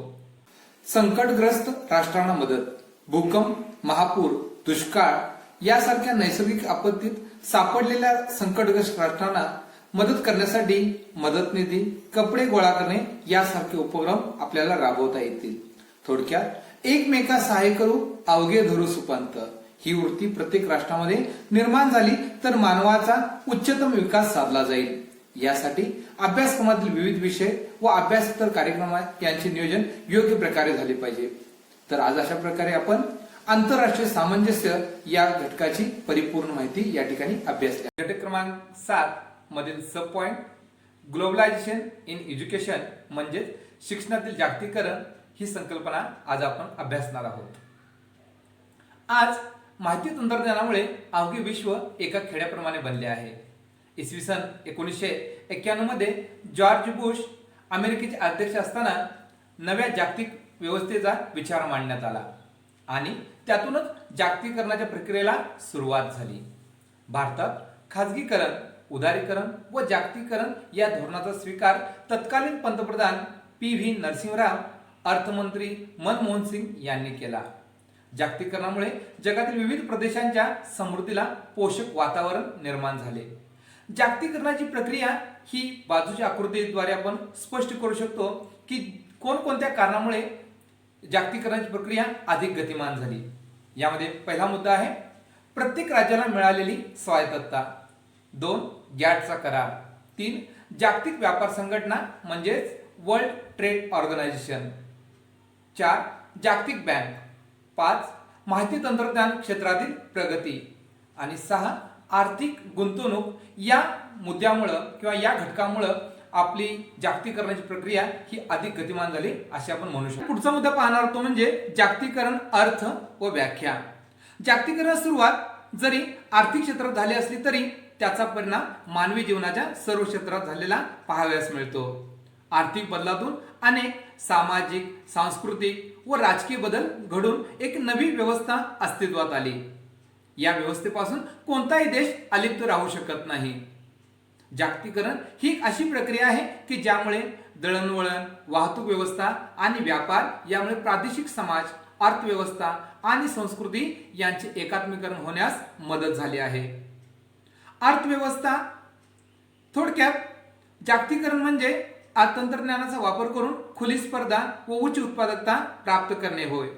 संकटग्रस्त राष्ट्रांना मदत. भूकंप, महापूर, दुष्काळ यासारख्या नैसर्गिक आपत्तीत सापडलेल्या संकटग्रस्त राष्ट्रांना मदत करण्यासाठी मदत निधी, कपडे गोळा करणे यासारखे उपक्रम आपल्याला राबवता येतील. थोडक्यात एकमेका सहाय्य करू अवघे धरू सुपंत ही वृत्ती प्रत्येक राष्ट्रामध्ये निर्माण झाली तर मानवाचा उच्चतम विकास साधला जाईल. यासाठी अभ्यासक्रमातील विविध विषय व अभ्यासेतर कार्यक्रम यांचे नियोजन योग्य प्रकारे झाले पाहिजे. तर आज अशा प्रकारे आपण आंतरराष्ट्रीय सामंजस्य या घटकाची परिपूर्ण माहिती या ठिकाणी अभ्यासली. घटक क्रमांक 7 मधील सब पॉइंट ग्लोबलायझेशन इन एज्युकेशन म्हणजेच शिक्षणातील जागतिकीकरण ही संकल्पना आज आपण अभ्यासणार आहोत. आज माहिती तंत्रज्ञानामुळे अवघे विश्व एका खेड्याप्रमाणे बनले आहे. इसवी सन 1991 मध्ये जॉर्ज बुश अमेरिकेचे अध्यक्ष असताना नव्या जागतिक व्यवस्थेचा विचार मांडण्यात आला आणि त्यातूनच जागतिकीकरणाच्या प्रक्रियेला सुरुवात झाली. भारतात खाजगीकरण, उदारीकरण व जागतिकीकरण या धोरणाचा स्वीकार तत्कालीन पंतप्रधान PV नरसिंहराव, अर्थमंत्री मनमोहन सिंग यांनी केला. जागतिकीकरणामुळे जगातील विविध प्रदेशांच्या समृद्धीला पोषक वातावरण निर्माण झाले. जागतिकीकरणाची प्रक्रिया ही बाजूच्या आकृतीद्वारे आपण स्पष्ट करू शकतो की कोणकोणत्या कारणामुळे जागतिकीकरणाची प्रक्रिया अधिक गतिमान झाली. यामध्ये पहिला मुद्दा आहे प्रत्येक राज्याला मिळालेली स्वायत्तता. 2 गॅटचा करार. 3 जागतिक व्यापार संघटना म्हणजेच वर्ल्ड ट्रेड ऑर्गनायझेशन. 4 जागतिक बँक. 5 माहिती तंत्रज्ञान क्षेत्रातील प्रगती. आणि 6 आर्थिक गुंतवणूक. या मुद्द्यामुळं किंवा या घटकामुळं आपली जागतिकीकरणाची प्रक्रिया ही अधिक गतिमान झाली असे आपण म्हणू शकतो. पुढचा मुद्दा पाहणार तो म्हणजे जागतिकीकरण अर्थ व व्याख्या. जागतिकीकरण सुरुवात जरी आर्थिक क्षेत्रात झाली असली तरी त्याचा परिणाम मानवी जीवनाच्या सर्व क्षेत्रात झालेला पाहावयास मिळतो. आर्थिक बदलातून अनेक सामाजिक, सांस्कृतिक व राजकीय बदल घडून एक नवी व्यवस्था अस्तित्वात आली. या व्यवस्थेपासून कोणताही देश अलिप्त राहू शकत नाही. जागतिकीकरण ही एक अशी प्रक्रिया आहे की ज्यामुळे दळणवळण, वाहतूक व्यवस्था आणि व्यापार यामुळे प्रादेशिक समाज, अर्थव्यवस्था आणि संस्कृती यांचे एकात्मीकरण होण्यास मदत झाली आहे. अर्थव्यवस्था थोडक्यात जागतिकीकरण म्हणजे तंत्रज्ञानाचा वापर करून खुली स्पर्धा व उच्च उत्पादकता प्राप्त करणे होय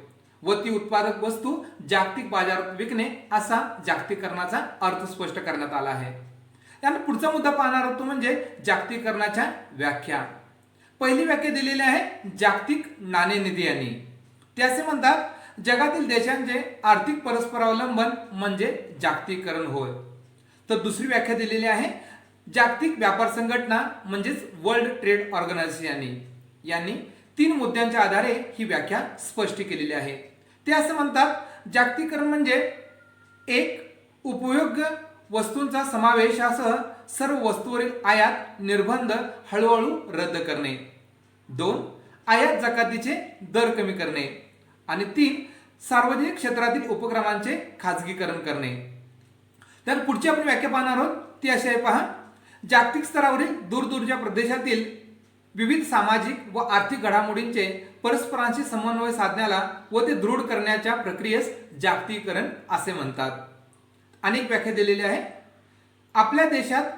व ती उत्पादक वस्तू जागतिक बाजारात विकणे असा जागतिकीकरणाचा अर्थ स्पष्ट करण्यात आला आहे. त्यानंतर पुढचा मुद्दा पाहणार आहोत तो म्हणजे जागतिकीकरणाच्या व्याख्या. पहिली व्याख्या दिलेली आहे जागतिक नाणेनिधी यांनी. ते असे म्हणतात जगातील देशांचे आर्थिक परस्परावलंबन म्हणजे जागतिकीकरण होय. तर दुसरी व्याख्या दिलेली आहे जागतिक व्यापार संघटना म्हणजेच वर्ल्ड ट्रेड ऑर्गनायझेशन यांनी 3 मुद्द्यांच्या आधारे ही व्याख्या स्पष्ट केलेली आहे. ते असं म्हणतात जागतिकीकरण म्हणजे 1 उपयोग्य वस्तूंचा समावेशासह सर्व वस्तूवरील आयात निर्बंध हळूहळू रद्द करणे. 2 आयात जकातीचे दर कमी करणे. आणि 3 सार्वजनिक क्षेत्रातील उपक्रमांचे खाजगीकरण करणे. तर पुढची आपण व्याख्या पाहणार आहोत ती अशी आहे पहा. जागतिक स्तरावरील दूरदूरच्या प्रदेशातील विविध सामाजिक व आर्थिक घडामोडींचे परस्परांशी समन्वय साधण्याला व ते दृढ करण्याच्या प्रक्रियेस जागतिकीकरण असे म्हणतात. अनेक व्याख्या दिलेल्या आहे. आपल्या देशात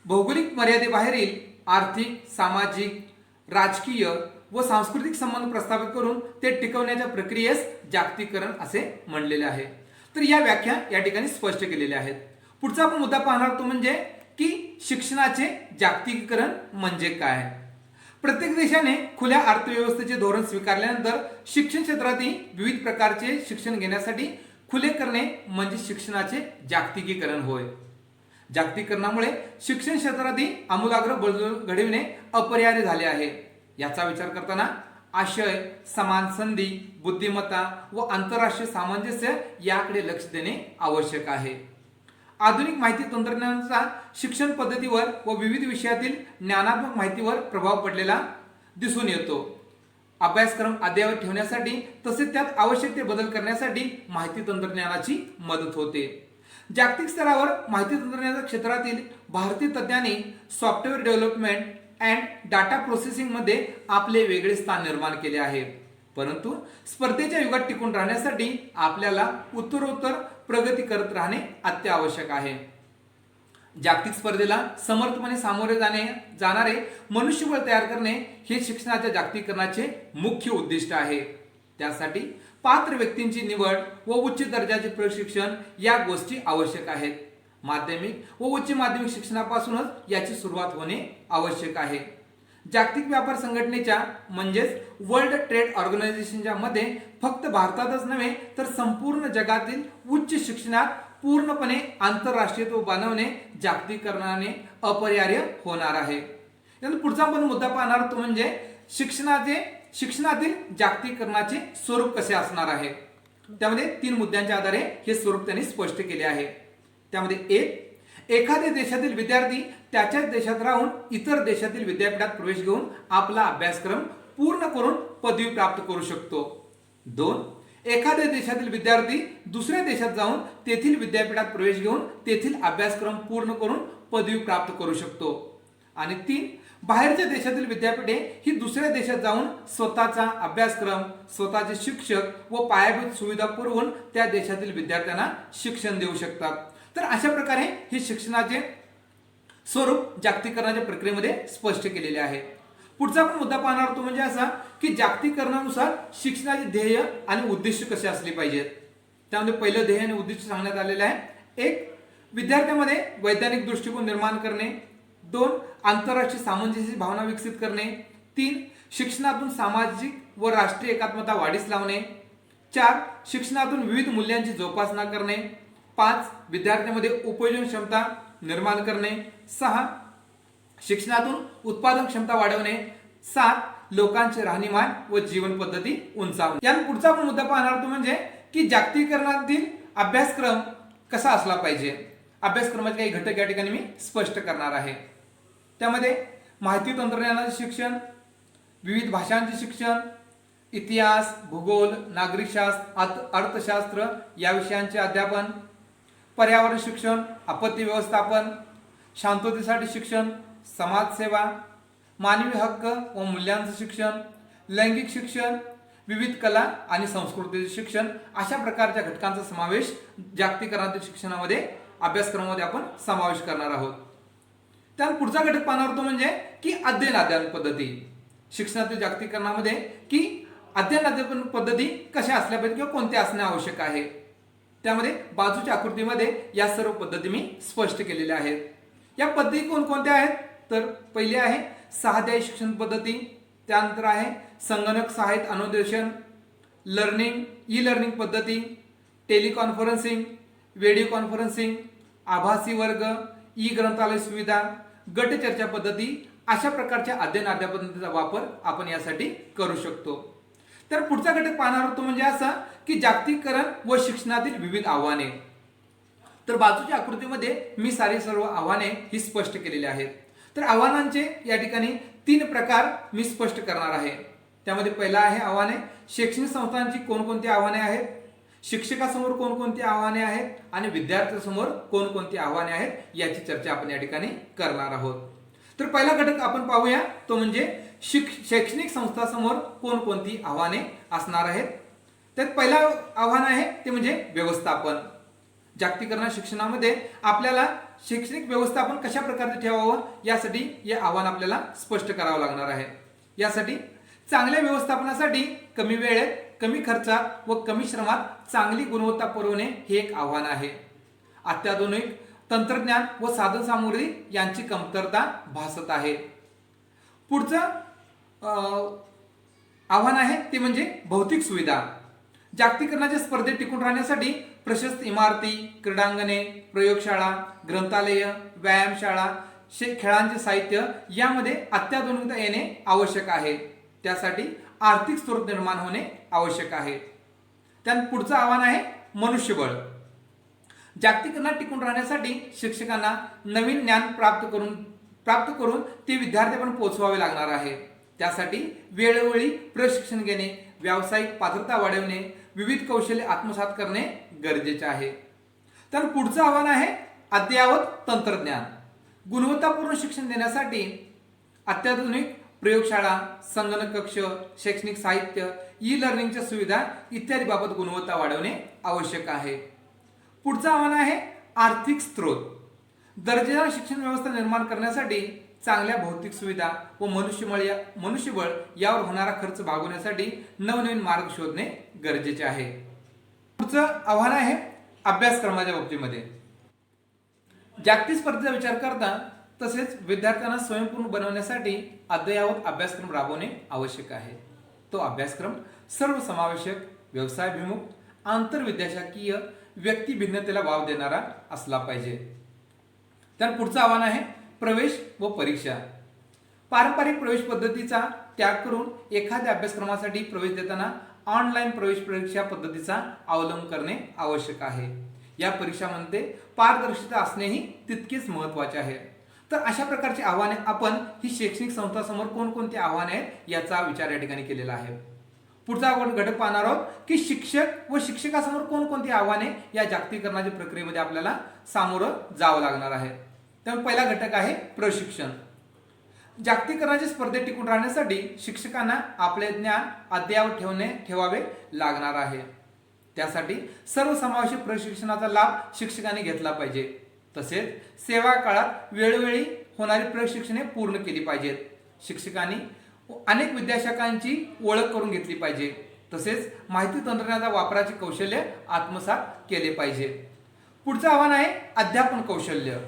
भौगोलिक मर्यादेबाहेरील आर्थिक, सामाजिक, राजकीय व सांस्कृतिक संबंध प्रस्थापित करून ते टिकवण्याच्या प्रक्रियेस जागतिकीकरण असे म्हणलेले आहे. तर या व्याख्या या ठिकाणी स्पष्ट केलेल्या आहेत. पुढचा आपण मुद्दा पाहणार तो म्हणजे की शिक्षणाचे जागतिकीकरण म्हणजे काय. प्रत्येक देशाने खुल्या अर्थव्यवस्थेचे धोरण स्वीकारल्यानंतर शिक्षण क्षेत्रातही विविध प्रकारचे शिक्षण घेण्यासाठी खुले करणे म्हणजे शिक्षणाचे जागतिकीकरण होय. जागतिकीकरणामुळे शिक्षण क्षेत्रातही आमूलाग्र बदल घडविणे अपरिहार्य झाले आहे. याचा विचार करताना आशय, समान संधी, बुद्धिमत्ता व आंतरराष्ट्रीय सामंजस्य याकडे लक्ष देणे आवश्यक आहे. आधुनिक माहिती तंत्रज्ञानाचा शिक्षण पद्धतीवर व विविध विषयातील ज्ञानात्मक माहितीवर प्रभाव पडलेला दिसून येतो. अभ्यासक्रम अद्ययावत ठेवण्यासाठी तसेच त्यात आवश्यक ते बदल करण्यासाठी माहिती तंत्रज्ञानाची मदत होते. जागतिक स्तरावर माहिती तंत्रज्ञानाच्या क्षेत्रातील भारतीय तज्ञांनी software development and data processing मध्ये आपले वेगळे स्थान निर्माण केले आहे. परंतु स्पर्धेच्या युगात टिकून राहण्यासाठी आपल्याला उत्तरोत्तर प्रगती करत राहणे अत्यावश्यक आहे. जागतिक स्पर्धेला समर्थपणे सामोरे जाणारे मनुष्यबळ तयार करणे हे शिक्षणाच्या जागतिकीकरणाचे मुख्य उद्दिष्ट आहे. त्यासाठी पात्र व्यक्तींची निवड व उच्च दर्जाचे प्रशिक्षण या गोष्टी आवश्यक आहेत. माध्यमिक व उच्च माध्यमिक शिक्षणापासूनच याची सुरुवात होणे आवश्यक आहे. जागतिक व्यापार संघटनेच्या म्हणजेच वर्ल्ड ट्रेड ऑर्गनायझेशनच्या मध्ये फक्त भारतातच नव्हे तर संपूर्ण जगातील उच्च शिक्षणात पूर्णपणे आंतरराष्ट्रीयत्व बनवणे जागतिकीकरणाने अपरिहार्य होणार आहे. यानंतर पुढचा आपण मुद्दा पाहणार तो म्हणजे शिक्षणातील जागतिकीकरणाचे स्वरूप कसे असणार आहे. त्यामध्ये 3 मुद्द्यांच्या आधारे हे स्वरूप त्यांनी स्पष्ट केले आहे. त्यामध्ये एखाद्या देशातील विद्यार्थी त्याच्याच देशात राहून इतर देशातील विद्यापीठात प्रवेश घेऊन आपला अभ्यासक्रम पूर्ण करून पदवी प्राप्त करू शकतो. 2. एखाद्या देशातील विद्यार्थी दुसऱ्या देशात जाऊन तेथील विद्यापीठात प्रवेश घेऊन तेथील अभ्यासक्रम पूर्ण करून पदवी प्राप्त करू शकतो. आणि 3. बाहेरच्या देशातील विद्यापीठे ही दुसऱ्या देशात जाऊन स्वतःचा अभ्यासक्रम, स्वतःचे शिक्षक व पायाभूत सुविधा पुरवून त्या देशातील विद्यार्थ्यांना शिक्षण देऊ शकतात. तर अशा प्रकारे हे शिक्षणाचे स्वरूप जागतिकीकरणाच्या प्रक्रियेमध्ये स्पष्ट केलेले आहे. पुढचा आपण मुद्दा पाहणार तो म्हणजे असा की जागतिकीकरणानुसार शिक्षणाचे ध्येय आणि उद्दिष्ट कसे असले पाहिजेत. त्यामध्ये पहिलं ध्येय आणि उद्दिष्ट सांगण्यात आलेलं आहे. 1. विद्यार्थ्यांमध्ये वैज्ञानिक दृष्टिकोन निर्माण करणे. 2. आंतरराष्ट्रीय सामंजस्याची भावना विकसित करणे. 3. शिक्षणातून सामाजिक व राष्ट्रीय एकात्मता वाढीस लावणे. 4. शिक्षणातून विविध मूल्यांची जोपासना करणे. 5. विद्यार्थ्यांमध्ये उपयोजन क्षमता निर्माण करणे. 6. शिक्षणातून उत्पादन क्षमता वाढवणे. 7. लोकांचे राहणीमान व जीवन पद्धती उंचावणे. यानंतर पुढचा आपण मुद्दा पाहणार तो म्हणजे की जागतिकीकरणातील अभ्यासक्रम कसा असला पाहिजे. अभ्यासक्रमाचे काही घटक या ठिकाणी मी स्पष्ट करणार आहे. त्यामध्ये माहिती तंत्रज्ञानाचे शिक्षण, विविध भाषांचे शिक्षण, इतिहास, भूगोल, नागरिकशास्त्र, अर्थशास्त्र या विषयांचे अध्यापन, पर्यावरण शिक्षण, आपत्ती व्यवस्थापन, शांततेसाठी शिक्षण, समाजसेवा, मानवी हक्क व मूल्यांचे शिक्षण, लैंगिक शिक्षण, विविध कला आणि संस्कृतीचे शिक्षण अशा प्रकारच्या घटकांचा समावेश जागतिकीकरणातील शिक्षणामध्ये अभ्यासक्रमामध्ये आपण समावेश करणार आहोत. त्यानंतर पुढचा घटक पाहणार होतो म्हणजे की अध्ययन पद्धती. शिक्षणातील जागतिकीकरणामध्ये की अध्ययन पद्धती कशा असल्या पाहिजे किंवा कोणत्या असणे आवश्यक आहे. त्यामध्ये बाजूच्या आकृतीमध्ये या सर्व पद्धती मी स्पष्ट केलेल्या आहेत. या पद्धती कोणकोणत्या आहेत तर पहिली आहे सहाध्यायी शिक्षण पद्धती. त्यानंतर आहे संगणक सहाय्यित अनुदेशन, ई लर्निंग पद्धती, टेलिकॉन्फरन्सिंग, व्हिडिओ कॉन्फरन्सिंग, आभासी वर्ग, ई ग्रंथालय सुविधा, गट चर्चा पद्धती अशा प्रकारच्या अध्ययन पद्धतीचा वापर आपण यासाठी करू शकतो. तर पुढचा घटक पाहणार होतो म्हणजे असा की जागतिकीकरण व शिक्षणातील विविध आव्हाने. तर बाजूच्या आकृतीमध्ये मी सर्व आव्हाने ही स्पष्ट केलेली आहेत. तर आव्हानांचे या ठिकाणी 3 प्रकार मी स्पष्ट करणार आहे. त्यामध्ये पहिला आहे आव्हाने शैक्षणिक संस्थांची कोणकोणती आव्हाने आहेत, शिक्षकासमोर कोणकोणती आव्हाने आहेत आणि विद्यार्थ्यांसमोर कोणकोणती आव्हाने आहेत याची चर्चा आपण या ठिकाणी करणार आहोत. तर पहिला घटक आपण पाहूया तो म्हणजे शैक्षणिक संस्थांसमोर कोणकोणती आव्हाने असणार आहेत. त्यात पहिला आव्हान आहे ते म्हणजे व्यवस्थापन. जागतिकीकरण शिक्षणामध्ये आपल्याला शैक्षणिक व्यवस्थापन कशा प्रकारे ठेवावं यासाठी हे आव्हान आपल्याला स्पष्ट करावं लागणार आहे. यासाठी चांगल्या व्यवस्थापनासाठी कमी वेळेत, कमी खर्चात व कमी श्रमात चांगली गुणवत्ता पुरवणे हे एक आव्हान आहे. अत्याधुनिक तंत्रज्ञान व साधनसामुग्री यांची कमतरता भासत आहे. पुढचं आव्हान आहे ते म्हणजे भौतिक सुविधा. जागतिकीकरणाच्या स्पर्धेत टिकून राहण्यासाठी प्रशस्त इमारती, क्रीडांगणे, प्रयोगशाळा, ग्रंथालय, व्यायामशाळा, खेळांचे साहित्य यामध्ये अत्याधुनिकता येणे आवश्यक आहे. त्यासाठी आर्थिक स्रोत निर्माण होणे आवश्यक आहे. त्यानंतर पुढचं आव्हान आहे मनुष्यबळ. जागतिकीकरणात टिकून राहण्यासाठी शिक्षकांना नवीन ज्ञान प्राप्त करून ते विद्यार्थ्यांपर्यंत पोहोचवावे लागणार आहे. त्यासाठी वेळोवेळी प्रशिक्षण घेणे, व्यावसायिक पात्रता वाढवणे, विविध कौशल्य आत्मसात करणे गरजेचे आहे. तर पुढचं आव्हान आहे अद्ययावत तंत्रज्ञान. गुणवत्तापूर्ण शिक्षण देण्यासाठी अत्याधुनिक प्रयोगशाळा, संगणक कक्ष, शैक्षणिक साहित्य, ई लर्निंगच्या सुविधा इत्यादी बाबत गुणवत्ता वाढवणे आवश्यक आहे. पुढचं आव्हान आहे आर्थिक स्रोत. दर्जेदार शिक्षण व्यवस्था निर्माण करण्यासाठी चांगल्या भौतिक सुविधा व मनुष्यबळ यावर होणारा खर्च भागवण्यासाठी नवनवीन मार्ग शोधणे गरजेचे आहे. पुढचं आव्हान आहे अभ्यासक्रमाच्या बाबतीमध्ये. जागतिक स्पर्धेचा विचार करता तसेच विद्यार्थ्यांना स्वयंपूर्ण बनवण्यासाठी अद्ययावत अभ्यासक्रम राबवणे आवश्यक आहे. तो अभ्यासक्रम सर्वसमावेशक, व्यवसायाभिमुख, आंतरविद्याशाखीय, व्यक्तिभिन्नतेला वाव देणारा असला पाहिजे. तर पुढचं आव्हान आहे प्रवेश व परीक्षा. पारंपरिक प्रवेश पद्धतीचा त्याग करून एखाद्या अभ्यासक्रमासाठी प्रवेश देताना ऑनलाईन प्रवेश परीक्षा पद्धतीचा अवलंब करणे आवश्यक आहे. या परीक्षांमध्ये पारदर्शकता असणेही तितकेच महत्त्वाचे आहे. तर अशा प्रकारची आव्हाने आपण ही शैक्षणिक संस्थांसमोर कोणकोणती आव्हाने आहेत याचा विचार या ठिकाणी केलेला आहे. पुढचा आपण घटक पाहणार आहोत की शिक्षक व शिक्षकासमोर कोणकोणती आव्हाने या जागतिकीकरणाच्या प्रक्रियेमध्ये आपल्याला सामोरं जावं लागणार आहे. त्यामुळे पहिला घटक आहे प्रशिक्षण. जागतिकीकरणाच्या स्पर्धेत टिकून राहण्यासाठी शिक्षकांना आपले ज्ञान अद्ययावत ठेवावे लागणार आहे. त्यासाठी सर्वसमावेशक प्रशिक्षणाचा लाभ शिक्षकांनी घेतला पाहिजे. तसेच सेवा काळात वेळोवेळी होणारी प्रशिक्षणे पूर्ण केली पाहिजेत. शिक्षकांनी अनेक विद्याशाखांची ओळख करून घेतली पाहिजे. तसेच माहिती तंत्रज्ञानाच्या वापराचे कौशल्य आत्मसात केले पाहिजे. पुढचं आव्हान आहे अध्यापन कौशल्य.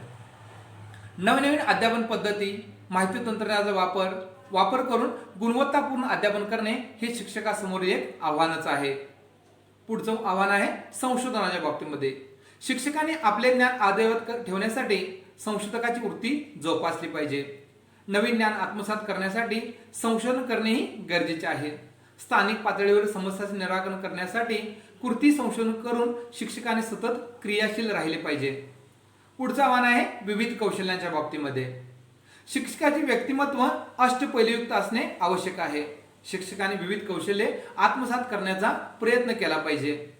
नवनवीन अध्यापन पद्धती, माहिती तंत्रज्ञानाचा वापर करून गुणवत्तापूर्ण अध्यापन करणे हे शिक्षकासमोर एक आव्हानच आहे. पुढचं आव्हान आहे संशोधनाच्या बाबतीमध्ये. शिक्षकांनी आपले ज्ञान अद्ययावत ठेवण्यासाठी संशोधकाची वृत्ती जोपासली पाहिजे. नवीन ज्ञान आत्मसात करण्यासाठी संशोधन करणेही गरजेचे आहे. स्थानिक पातळीवर समस्यांचे निराकरण करण्यासाठी कृती संशोधन करून शिक्षकांनी सतत क्रियाशील राहिले पाहिजे. पुढचं आव्हान आहे विविध कौशल्यांच्या बाबतीमध्ये. शिक्षकाचे व्यक्तिमत्व अष्टपैलुयुक्त असणे आवश्यक आहे. शिक्षकांनी विविध कौशल्ये आत्मसात करण्याचा प्रयत्न केला पाहिजे.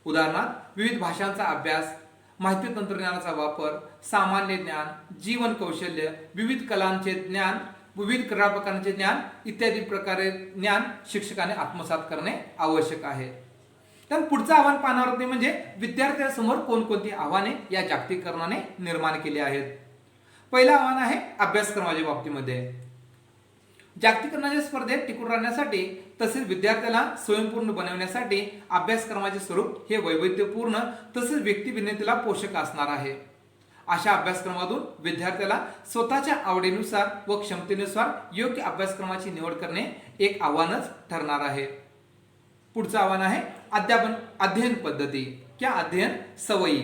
उदाहरणार्थ विविध भाषांचा अभ्यास, माहिती तंत्रज्ञानाचा वापर, सामान्य ज्ञान, जीवन कौशल्य, विविध कलांचे ज्ञान, विविध क्रीडा प्रकारांचे ज्ञान इत्यादी प्रकारे ज्ञान शिक्षकाने आत्मसात करणे आवश्यक आहे. तर पुढचं आव्हान पाहणार आहोत ते म्हणजे विद्यार्थ्यांसमोर कोणकोणती आव्हाने या जागतिकीकरणाने निर्माण केली आहेत. पहिलं आव्हान आहे अभ्यासक्रमाच्या बाबतीमध्ये. जागतिकीकरणाच्या स्पर्धेत टिकून राहण्यासाठी तसेच विद्यार्थ्याला स्वयंपूर्ण बनवण्यासाठी अभ्यासक्रमाचे स्वरूप हे वैविध्यपूर्ण तसेच व्यक्तिभिन्नतेला पोषक असणार आहे. अशा अभ्यासक्रमातून विद्यार्थ्याला स्वतःच्या आवडीनुसार व क्षमतेनुसार योग्य अभ्यासक्रमाची निवड करणे एक आव्हानच ठरणार आहे. पुढचं आव्हान आहे अध्ययन पद्धती किंवा अध्ययन सवयी.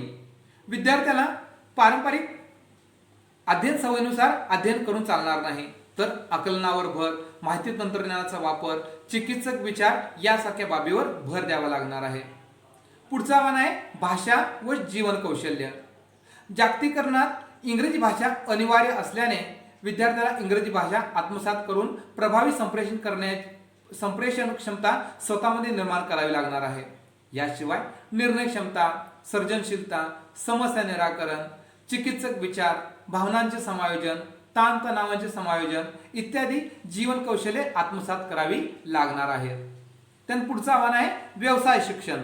विद्यार्थ्याला पारंपरिक अध्ययन सवयीनुसार अध्ययन करून चालणार नाही, तर आकलनावर भर, माहिती तंत्रज्ञानाचा वापर, चिकित्सक विचार यासारख्या बाबीवर भर द्यावा लागणार आहे. पुढचं आव्हान आहे भाषा व जीवन कौशल्य. जागतिकीकरणात इंग्रजी भाषा अनिवार्य असल्याने विद्यार्थ्याला इंग्रजी भाषा आत्मसात करून प्रभावी संप्रेषण क्षमता स्वतःमध्ये निर्माण करावी लागणार आहे. याशिवाय निर्णय क्षमता, सर्जनशीलता, समस्या निराकरण, चिकित्सक विचार, भावनांचे समायोजन, ताणतणावांचे समायोजन इत्यादी जीवन कौशल्ये आत्मसात करावी लागणार आहे. त्यानंतर पुढचं आव्हान आहे व्यवसाय शिक्षण.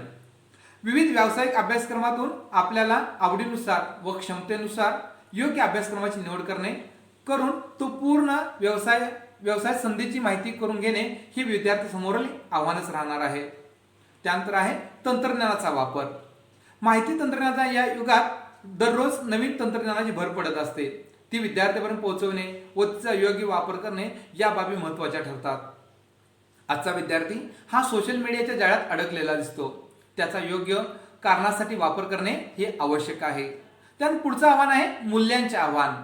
विविध व्यावसायिक अभ्यासक्रमातून आपल्याला आवडीनुसार व क्षमतेनुसार योग्य अभ्यासक्रमाची निवड करून तो पूर्ण व्यवसाय संधीची माहिती करून घेणे हे विद्यार्थ्यांसमोरील आव्हानच राहणार आहे. त्यानंतर आहे तंत्रज्ञानाचा वापर. माहिती तंत्रज्ञानाच्या या युगात दररोज नवीन तंत्रज्ञानाची भर पडत असते. ती विद्यार्थ्यापर्यंत पोहोचवणे व तिचा योग्य वापर करणे या बाबी महत्त्वाच्या ठरतात. आजचा विद्यार्थी हा सोशल मीडियाच्या जाळ्यात अडकलेला दिसतो. त्याचा योग्य कारणासाठी वापर करणे हे आवश्यक आहे. त्यानंतर पुढचं आव्हान आहे मूल्यांचे आव्हान.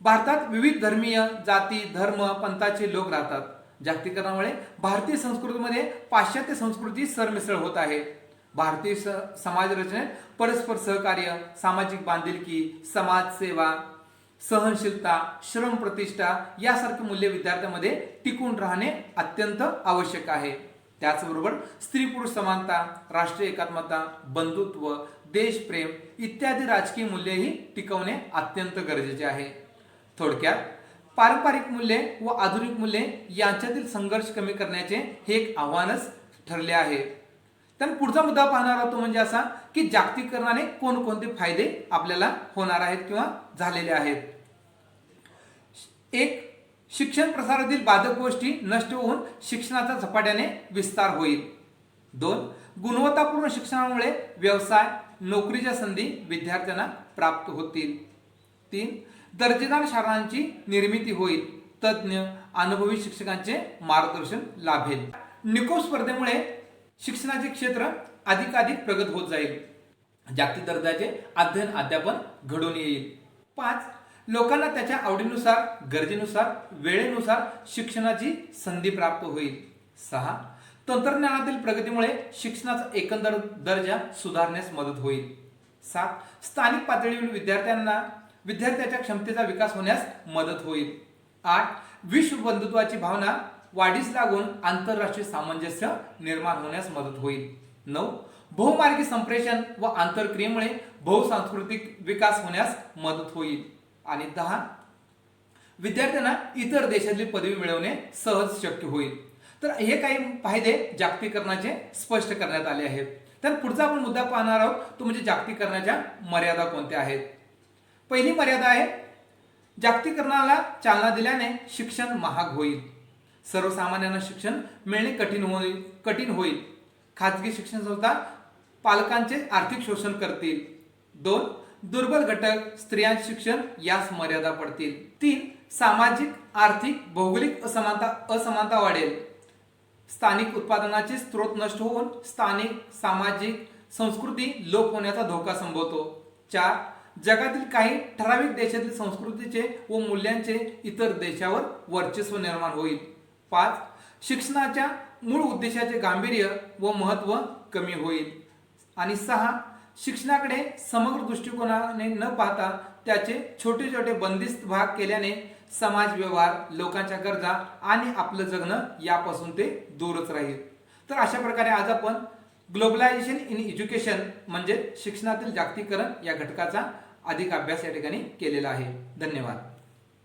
भारतात विविध धर्मीय, जाती, धर्म, पंथाचे लोक राहतात. जागतिकीकरणामुळे भारतीय संस्कृतीमध्ये पाश्चात्य संस्कृती सरमिसळ होत आहे. भारतीय समाज रचनेत परस्पर सहकार्य, सामाजिक बांधिलकी, समाजसेवा, सहनशीलता, श्रम प्रतिष्ठा यासारखी मूल्य विद्यार्थ्यांमध्ये टिकून राहणे अत्यंत आवश्यक आहे. त्याचबरोबर स्त्री पुरुष समानता, राष्ट्रीय एकात्मता, बंधुत्व, देशप्रेम इत्यादी राजकीय मूल्यही टिकवणे अत्यंत गरजेचे आहे. थोडक्यात पारंपरिक मूल्ये व आधुनिक मूल्ये यांच्यातील संघर्ष कमी करण्याचे हे एक आव्हानच ठरले आहे. तर पुढचा मुद्दा पाहणार आहोत तो म्हणजे असा की जागतिकीकरणाने कोणकोणते फायदे आपल्याला होणार आहेत किंवा झालेले आहेत. एक, शिक्षण प्रसारातील बाधक गोष्टी नष्ट होऊन शिक्षणाचा झपाट्याने विस्तार होईल. 2, गुणवत्तापूर्ण शिक्षणामुळे व्यवसाय, नोकरीच्या संधी विद्यार्थ्यांना प्राप्त होतील. 3, दर्जेदार शाळांची निर्मिती होईल. तज्ज्ञ अनुभवी शिक्षकांचे मार्गदर्शन लाभेल. निकोप स्पर्धेमुळे शिक्षणाचे क्षेत्र अधिकाधिक प्रगत होत जाईल. जागतिक दर्जाचे अध्ययन अध्यापन घडून येईल. 5, लोकांना त्याच्या आवडीनुसार, गरजेनुसार, वेळेनुसार शिक्षणाची संधी प्राप्त होईल. 6, तंत्रज्ञानातील प्रगतीमुळे शिक्षणाचा एकंदर दर्जा सुधारण्यास मदत होईल. 7, स्थानिक पातळीवर विद्यार्थ्याच्या क्षमतेचा विकास होण्यास मदत होईल. 8, विश्व बंधुत्वाची भावना वाढीस लागून आंतरराष्ट्रीय सामंजस्य निर्माण होण्यास मदत होईल. 9, बहुमार्गी संप्रेषण व आंतरक्रियेमुळे बहुसांस्कृतिक विकास होण्यास मदत होईल. आणि 10, विद्यार्थ्यांना इतर देशातली पदवी मिळवणे सहज शक्य होईल. तर हे काही फायदे जागतिकीकरणाचे स्पष्ट करण्यात आले आहेत. तर पुढचा आपण मुद्दा पाहणार आहोत तो म्हणजे जागतिकीकरणाच्या मर्यादा कोणत्या आहेत. पहिली मर्यादा आहे जागतिकीकरणाला चालना दिल्याने शिक्षण महाग होईल. सर्वसामान्यांना शिक्षण मिळणे कठीण होईल. खाजगी शिक्षण संस्था पालकांचे आर्थिक शोषण करतील. 2, दुर्बल घटक, स्त्रियांचे शिक्षण यास मर्यादा पडतील. 3, सामाजिक, आर्थिक, भौगोलिक असमानता वाढेल. स्थानिक उत्पादनाचे स्रोत नष्ट होऊन स्थानिक, सामाजिक, संस्कृती लोप होण्याचा धोका संभवतो. 4, जगातील काही ठराविक देशातील संस्कृतीचे व मूल्यांचे इतर देशावर वर्चस्व निर्माण होईल. 5, शिक्षणाच्या मूळ उद्देशाचे गांभीर्य व महत्त्व कमी होईल. आणि 6, शिक्षणाकडे समग्र दृष्टिकोनाने न पाहता त्याचे छोटे छोटे बंदिस्त भाग केल्याने समाज व्यवहार, लोकांच्या गरजा आणि आपलं जगणं यापासून ते दूरच राहील. तर अशा प्रकारे आज आपण ग्लोबलायझेशन इन एज्युकेशन म्हणजे शिक्षणातील जागतिकीकरण या घटकाचा अधिक अभ्यास या ठिकाणी केलेला आहे. धन्यवाद.